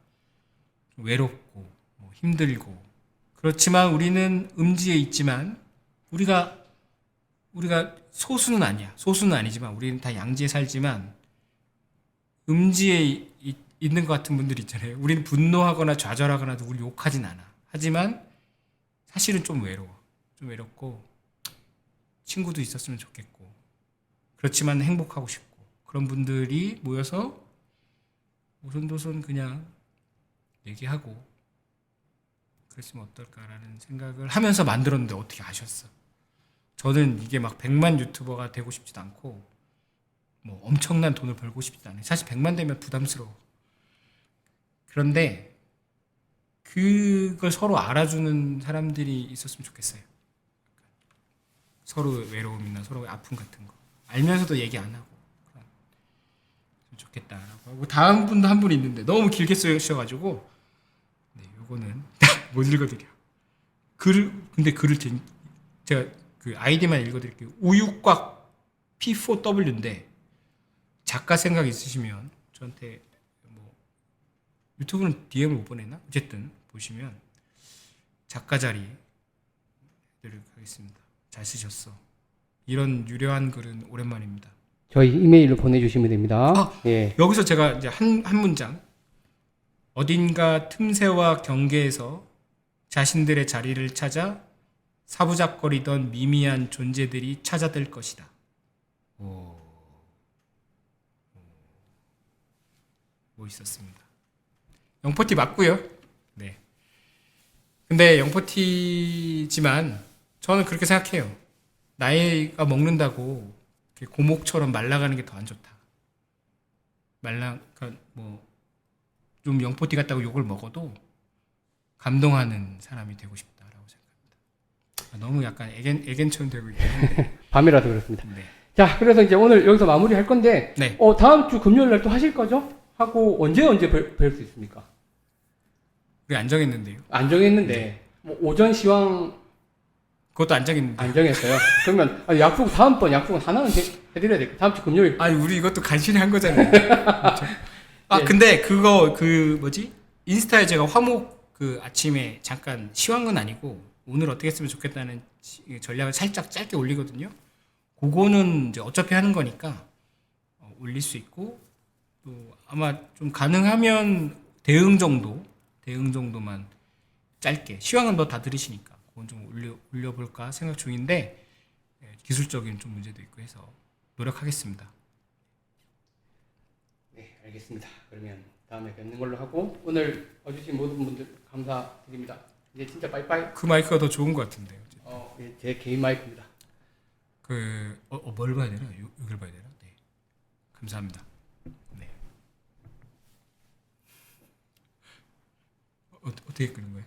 좀 외롭고 뭐 힘들고 그렇지만 우리는 음지에 있지만 우리가 소수는 아니야. 소수는 아니지만 우리는 다 양지에 살지만 음지에 있는 것 같은 분들 있잖아요. 우리는 분노하거나 좌절하거나 누구를 욕하진 않아. 하지만 사실은 좀 외로워. 좀 외롭고 친구도 있었으면 좋겠고 그렇지만 행복하고 싶고 그런 분들이 모여서 오손도손 그냥 얘기하고 그랬으면 어떨까라는 생각을 하면서 만들었는데 어떻게 아셨어? 저는 이게 막 100만 유튜버가 되고 싶지도 않고 뭐 엄청난 돈을 벌고 싶지도 않아요. 사실 100만 되면 부담스러워. 그런데 그걸 서로 알아주는 사람들이 있었으면 좋겠어요. 서로 외로움이나 서로 아픔 같은 거 알면서도 얘기 안 하고 그럼 좋겠다라고 하고 다음 분도 한 분 있는데 너무 길게 쓰셔가지고 네, 요거는 못 읽어드려. 근데 제가 그 아이디만 읽어드릴게요. 우유곽 P4W인데 작가 생각 있으시면 저한테 뭐 유튜브는 DM을 못 보내나? 어쨌든 보시면 작가 자리 드리도록 하겠습니다. 잘 쓰셨어. 이런 유려한 글은 오랜만입니다. 저희 이메일로 보내주시면 됩니다. 아, 예. 여기서 제가 이제 한 문장. 어딘가 틈새와 경계에서 자신들의 자리를 찾아 사부작거리던 미미한 존재들이 찾아들 것이다. 멋있었습니다. 영포티 맞고요. 네. 근데 영포티지만 저는 그렇게 생각해요. 나이가 먹는다고 이렇게 고목처럼 말라가는 게 더 안 좋다. 그러니까 뭐 좀 영포티 같다고 욕을 먹어도 감동하는 사람이 되고 싶다라고 생각합니다. 너무 약간 애견처럼 되고 있긴 한데. 밤이라서 그렇습니다. 네. 자, 그래서 이제 오늘 여기서 마무리 할 건데, 네. 다음 주 금요일 날 또 하실 거죠? 하고 언제 뵐 수 있습니까? 우리 안 정했는데요. 안 정했는데, 뭐 오전 시황 그것도 안 정했는데. 안 정했어요. 그러면 다음번 약속은 하나는 해드려야 될까요? 다음 주 금요일. 아니 우리 이것도 간신히 한 거잖아요. 아 예. 근데 뭐지? 인스타에 제가 화목 그 아침에 잠깐 시황은 아니고 오늘 어떻게 했으면 좋겠다는 전략을 살짝 짧게 올리거든요. 그거는 이제 어차피 하는 거니까 올릴 수 있고 또 아마 좀 가능하면 대응 정도만 짧게 시황은 뭐 다 들으시니까 그건 좀 올려볼까 생각 중인데 기술적인 좀 문제도 있고 해서 노력하겠습니다. 네, 알겠습니다. 그러면 다음에 뵙는 걸로 하고 오늘 와주신 모든 분들 감사드립니다. 이제 진짜 빠이빠이. 그 마이크가 더 좋은 것 같은데요. 예, 제 개인 마이크입니다. 뭘 봐야 되나? 여기를 봐야 되나? 네. 감사합니다. 네. 어떻게 끄는 거예요?